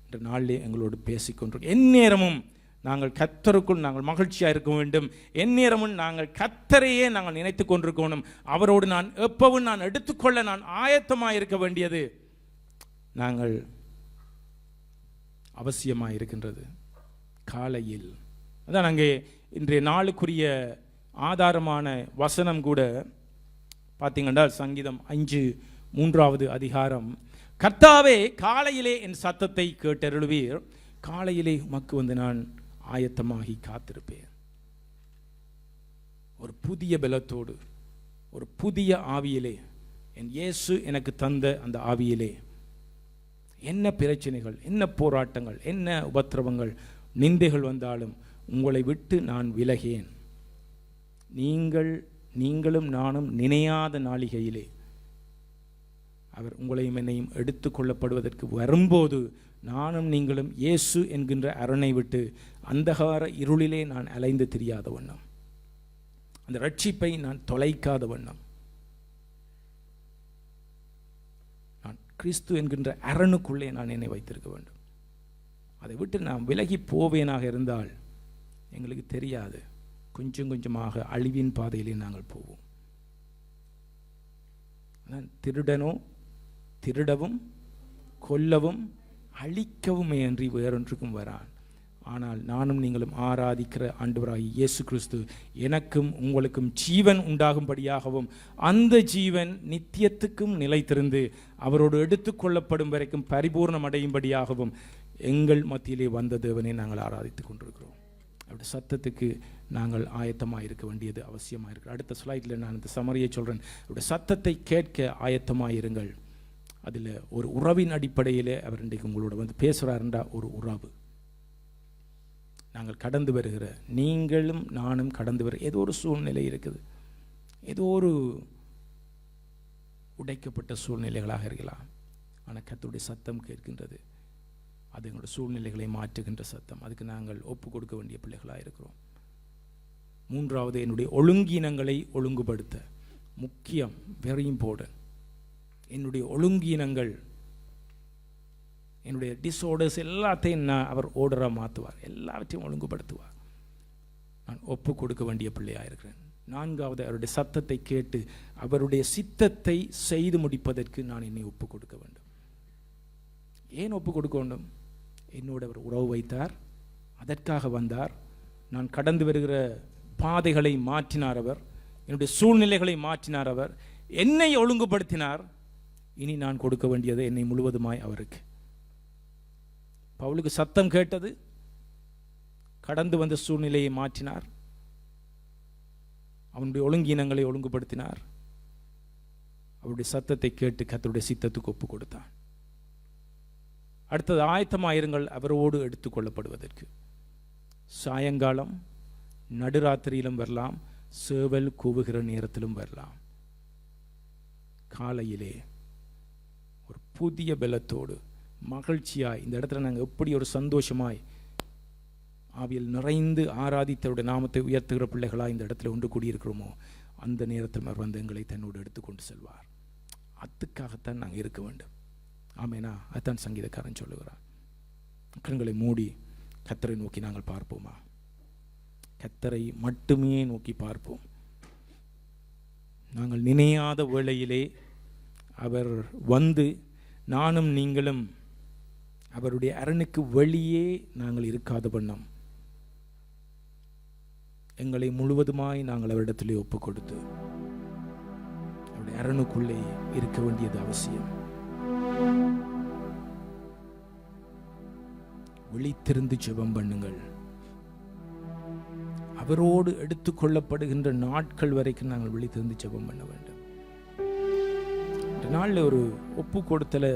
என்ற நாளிலே எங்களோடு பேசிக்கொண்டிருக்கிறோம். எந்நேரமும் நாங்கள் கர்த்தருக்குள் நாங்கள் மகிழ்ச்சியாக இருக்க வேண்டும். எந்நேரமும் நாங்கள் கர்த்தரையே நாங்கள் நினைத்து கொண்டிருக்கணும். அவரோடு நான் எப்பவும் நான் எடுத்துக்கொள்ள நான் ஆயத்தமாக இருக்க வேண்டியது நாங்கள் அவசியமாக இருக்கின்றது காலையில். அதான் அங்கே இன்றைய நாளுக்குரிய ஆதாரமான வசனம் கூட பார்த்தீங்கன்னா சங்கீதம் 5:3 அதிகாரம், கர்த்தாவே காலையிலே என் சத்தத்தை கேட்டருளுவீர், காலையிலே உமக்கு வந்து நான் ஆயத்தமாகி காத்திருப்பேன். ஒரு புதிய பலத்தோடு ஒரு புதிய ஆவியிலே, என் இயேசு எனக்கு தந்த அந்த ஆவியிலே என்ன பிரச்சனைகள், என்ன போராட்டங்கள், என்ன உபத்திரவங்கள், நிந்தைகள் வந்தாலும் உங்களை விட்டு நான் விலகேன். நீங்களும் நானும் நினையாத நாளிகையிலே அவர் உங்களையும் என்னையும் எடுத்துக்கொள்ளப்படுவதற்கு வரும்போது நானும் நீங்களும் இயேசு என்கின்ற அரணை விட்டு அந்தகார இருளிலே நான் அலைந்து திரியாத வண்ணம், அந்த ரட்சிப்பை நான் தொலைக்காத வண்ணம், நான் கிறிஸ்து என்கின்ற அரணுக்குள்ளே நான் என்னை வைத்திருக்க வேண்டும். அதை விட்டு நான் விலகி போவேனாக இருந்தால் எங்களுக்கு தெரியாது, கொஞ்சம் கொஞ்சமாக அழிவின் பாதையிலே நாங்கள் போவோம். திருடனோ திருடவும் கொல்லவும் அழிக்கவுமே அன்றி வேறொன்றுக்கும் வரான். ஆனால் நானும் நீங்களும் ஆராதிக்கிற ஆண்டவராகிய இயேசு கிறிஸ்து எனக்கும் உங்களுக்கும் ஜீவன் உண்டாகும்படியாகவும் அந்த ஜீவன் நித்தியத்துக்கும் நிலைத்திருந்து அவரோடு எடுத்துக்கொள்ளப்படும் வரைக்கும் பரிபூர்ணம் அடையும்படியாகவும் எங்கள் மத்தியிலே வந்த தேவனை நாங்கள் ஆராதித்துக் கொண்டிருக்கிறோம். அவருடைய சத்தத்துக்கு நாங்கள் ஆயத்தமாக இருக்க வேண்டியது அவசியமாக இருக்கு. அடுத்த ஸ்லைடில் நான் இந்த சமரியை சொல்கிறேன். அவருடைய சத்தத்தை கேட்க ஆயத்தமாக இருங்கள். அதில் ஒரு உறவின் அடிப்படையில் அவர் இன்றைக்கு உங்களோட வந்து பேசுகிறாருண்டா ஒரு உறவு. நாங்கள் கடந்து வருகிற, நீங்களும் நானும் கடந்து வர ஏதோ ஒரு சூழ்நிலை இருக்குது, ஏதோ ஒரு உடைக்கப்பட்ட சூழ்நிலைகளாக இருக்கலாம். ஆனால் கர்த்தருடைய சத்தம் கேட்கின்றது. அது எங்களுடைய சூழ்நிலைகளை மாற்றுகின்ற சத்தம். அதுக்கு நாங்கள் ஒப்பு கொடுக்க வேண்டிய பிள்ளைகளாக இருக்கிறோம். 3வது, என்னுடைய ஒழுங்கீனங்களை ஒழுங்குபடுத்த. முக்கியம், வெரி இம்பார்ட்டன்ட். என்னுடைய ஒழுங்கீனங்கள், என்னுடைய டிஸார்டர்ஸ் எல்லாத்தையும் அவர் ஓர்டராக மாற்றுவார், எல்லாவற்றையும் ஒழுங்குபடுத்துவார். நான் ஒப்பு கொடுக்க வேண்டிய பிள்ளையாக இருக்கிறேன். 4வது, அவருடைய சத்தத்தை கேட்டு அவருடைய சித்தத்தை செய்து முடிப்பதற்கு நான் என்னை ஒப்பு கொடுக்க வேண்டும். ஏன் ஒப்பு கொடுக்க வேண்டும்? என்னோட அவர் உறவு வைத்தார், அதற்காக வந்தார். நான் கடந்து வருகிற பாதைகளை மாற்றினார் அவர், என்னுடைய சூழ்நிலைகளை மாற்றினார் அவர், என்னை ஒழுங்குபடுத்தினார். இனி நான் கொடுக்க வேண்டியது என்னை முழுவதுமாய் அவருக்கு. பவுலுக்கு சத்தம் கேட்டது, கடந்து வந்த சூழ்நிலையை மாற்றினார். அவனுடைய ஒழுங்கீனங்களை ஒழுங்குபடுத்தினார். அவருடைய சத்தத்தை கேட்டு கர்த்தருடைய சித்தத்துக்கு ஒப்பு கொடுத்தான். அடுத்தது ஆயத்தமாயிருங்கள் அவரோடு எடுத்துக்கொள்ளப்படுவதற்கு. சாயங்காலம், நடுராத்திரியிலும் வரலாம், சேவல் கூவுகிற நேரத்திலும் வரலாம். காலையிலே ஒரு புதிய பலத்தோடு மகிழ்ச்சியாய் இந்த இடத்துல நாங்கள் எப்படி ஒரு சந்தோஷமாய் ஆவியில் நிறைந்து ஆராதித்தருடைய நாமத்தை உயர்த்துகிற பிள்ளைகளாக இந்த இடத்துல ஒன்று கூடியிருக்கிறோமோ அந்த நேரத்தில் அவர் வந்து எங்களை தன்னோடு எடுத்துக்கொண்டு செல்வார். அதுக்காகத்தான் நாங்கள் இருக்க வேண்டும். ஆமேனா? அதுதான் சங்கீதக்காரன் சொல்லுகிறார். கண்களை மூடி கர்த்தரை நோக்கி நாங்கள் பார்ப்போமா? கர்த்தரை மட்டுமே நோக்கி பார்ப்போம். நாங்கள் நினையாத வேளையிலே அவர் வந்து நானும் நீங்களும் அவருடைய அரணுக்கு வெளியே நாங்கள் இருக்காத வண்ணம் எங்களை முழுவதுமாய் நாங்கள் அவரிடத்திலே ஒப்பு கொடுத்து அவருடைய அரணுக்குள்ளே இருக்க வேண்டியது அவசியம். விழித்திருந்து ஜெபம் பண்ணுங்கள். அவரோடு எடுத்துக்கொள்ளப்படுகின்ற நாட்கள் வரைக்கும் நாங்கள் விழித்திருந்து ஜெபம் பண்ண வேண்டும். இந்த நாளில் ஒரு ஒப்பு கொடுத்தல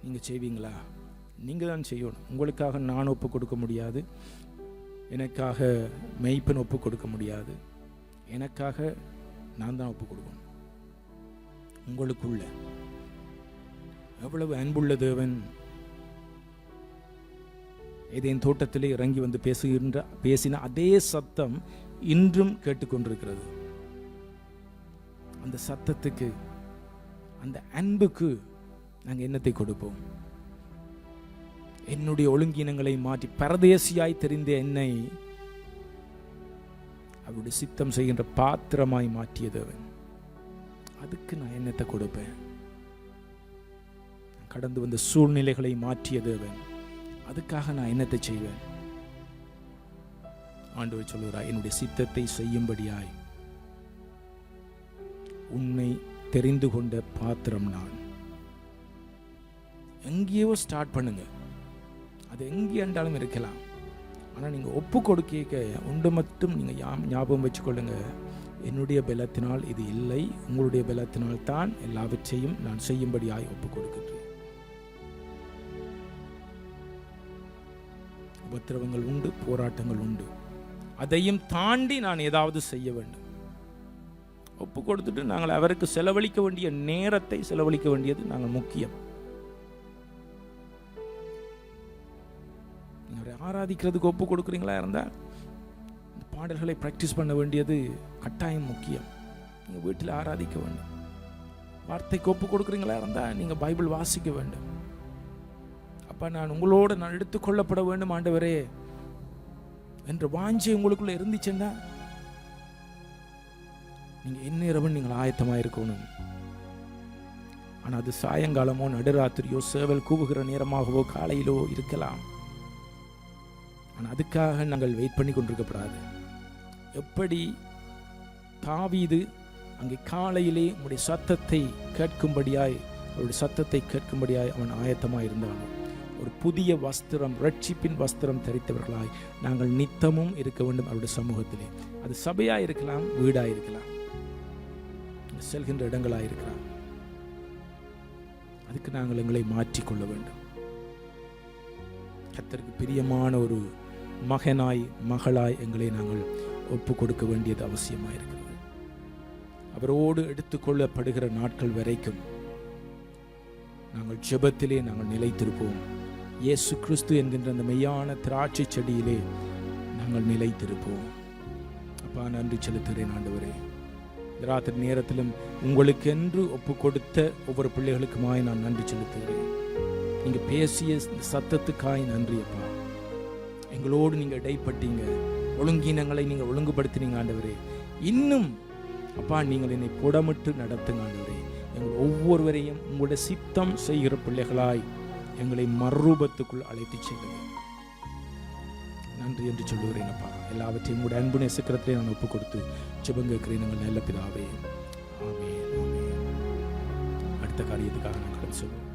நீங்கள் செய்வீங்களா? நீங்கள் தான் செய்யணும். உங்களுக்காக நான் ஒப்பு கொடுக்க முடியாது, எனக்காக மெய்ப்பன் ஒப்பு கொடுக்க முடியாது, எனக்காக நான் தான் ஒப்பு கொடுக்கணும். உங்களுக்குள்ள எவ்வளவு அன்புள்ள தேவன் ஏதேன் தோட்டத்திலே இறங்கி வந்து பேசின அதே சத்தம் இன்றும் கேட்டுக்கொண்டிருக்கிறது. அந்த சத்தத்துக்கு, அந்த அன்புக்கு நாங்கள் என்னத்தை கொடுப்போம்? என்னுடைய ஒழுங்கீனங்களை மாற்றி பரதேசியாய் தெரிந்த என்னை அவருடைய சித்தம் செய்கின்ற பாத்திரமாய் மாற்றிய தேவன், அதுக்கு நான் என்னத்தை கொடுப்பேன்? கடந்து வந்த சூழ்நிலைகளை மாற்றிய தேவன், அதுக்காக நான் என்னத்தை செய்வேன்? ஆண்டவர் சொல்லுகிறார், என்னுடைய சித்தத்தை செய்யும்படியாய் உன்னை தெரிந்து கொண்ட பாத்திரம் நான். எங்கேயோ ஸ்டார்ட் பண்ணுங்க, அது எங்கே என்றாலும் இருக்கலாம். ஆனால் நீங்கள் ஒப்பு கொடுக்க உண்டு மட்டும் நீங்கள் ஞாபகம் வச்சுக்கொள்ளுங்க, என்னுடைய பலத்தினால் இது இல்லை, உங்களுடைய பலத்தினால் தான் எல்லாவற்றையும் நான் செய்யும்படியாய் ஒப்பு கொடுக்கின்றேன். உபத்திரவங்கள் உண்டு, போராட்டங்கள் உண்டு, அதையும் தாண்டி நான் ஏதாவது செய்ய வேண்டும். ஒப்பு கொடுத்துட்டு நாங்கள் அவருக்கு செலவழிக்க வேண்டிய நேரத்தை செலவழிக்க வேண்டியது நாங்கள் முக்கியம். ஆராதிக்கிறதுக்கு ஒப்பு கொடுக்குறீங்களா இருந்தால் இந்த பாடல்களை பிராக்டிஸ் பண்ண வேண்டியது கட்டாயம் முக்கியம். நீங்கள் வீட்டில் ஆராதிக்க வேண்டும். வார்த்தைக்கு ஒப்பு கொடுக்குறீங்களா இருந்தால் நீங்கள் பைபிள் வாசிக்க வேண்டும். அப்பா, நான் உங்களோடு நான் எடுத்துக்கொள்ளப்பட வேண்டும் ஆண்டவரே என்ற வாஞ்சை உங்களுக்குள்ள இருந்துச்சுன்னா நீங்கள் எந்நேரமும் நீங்கள் ஆயத்தமாக இருக்கணும். ஆனால் அது சாயங்காலமோ நடுராத்திரியோ சேவல் கூவுகிற நேரமாகவோ காலையிலோ இருக்கலாம். ஆனால் அதுக்காக நாங்கள் வெயிட் பண்ணி கொண்டிருக்கப்படாது. எப்படி தாவீது அங்கே காலையிலே உங்களுடைய சத்தத்தை கேட்கும்படியாய், அவருடைய சத்தத்தை கேட்கும்படியாய் அவன் ஆயத்தமாக இருந்தாலும், ஒரு புதிய வஸ்திரம், ரட்சிப்பின் வஸ்திரம் தரித்தவர்களாய் நாங்கள் நித்தமும் இருக்க வேண்டும் அவருடைய சமூகத்திலே. அது சபையாக இருக்கலாம், வீடாக இருக்கலாம், செல்கின்ற இடங்களாக இருக்கலாம். அதுக்கு நாங்கள் எங்களை மாற்றிக்கொள்ள வேண்டும். கர்த்தருக்கு பிரியமான ஒரு மகனாய் மகளாய் எங்களை நாங்கள் ஒப்பு கொடுக்க வேண்டியது அவசியமாக இருக்கிறது. அவரோடு எடுத்துக்கொள்ளப்படுகிற நாட்கள் வரைக்கும் நாங்கள் ஜெபத்திலே நாங்கள் நிலைத்திருப்போம். இயேசு கிறிஸ்து என்கின்ற அந்த மெய்யான திராட்சை செடியிலே நாங்கள் நிலைத்திருப்போம். அப்பா, நன்றி செலுத்துகிறேன் ஆண்டவரே. ராத்திரி நேரத்திலும் உங்களுக்கென்று ஒப்பு கொடுத்த ஒவ்வொரு பிள்ளைகளுக்குமாய் நான் நன்றி செலுத்துகிறேன். நீங்கள் பேசிய சத்தத்துக்காய் நன்றி அப்பா. எங்களோடு நீங்கள் இடைப்பட்டீங்க, ஒழுங்கீனங்களை நீங்கள் ஒழுங்குபடுத்தினீங்க ஆண்டவரே. இன்னும் அப்பா நீங்கள் என்னை புடமிட்டு நடத்துங்க ஆண்டவரே. எங்கள் ஒவ்வொருவரையும் உங்களுடைய சித்தம் செய்கிற பிள்ளைகளாய் எங்களை மறுரூபத்துக்குள் அழைத்து செல்லுங்க. நன்றி என்று சொல்லுகிறேன் அப்பா. எல்லாவற்றையும் உங்களுடைய அன்பு நேசக்கரத்திலே நான் ஒப்பு கொடுத்து ஜெபம் கேட்கிறேன் எங்கள் நல்ல பிதாவே. ஆமென், ஆமென். அடுத்த காரியத்துக்காக நான் கடந்து சொல்லுவோம்.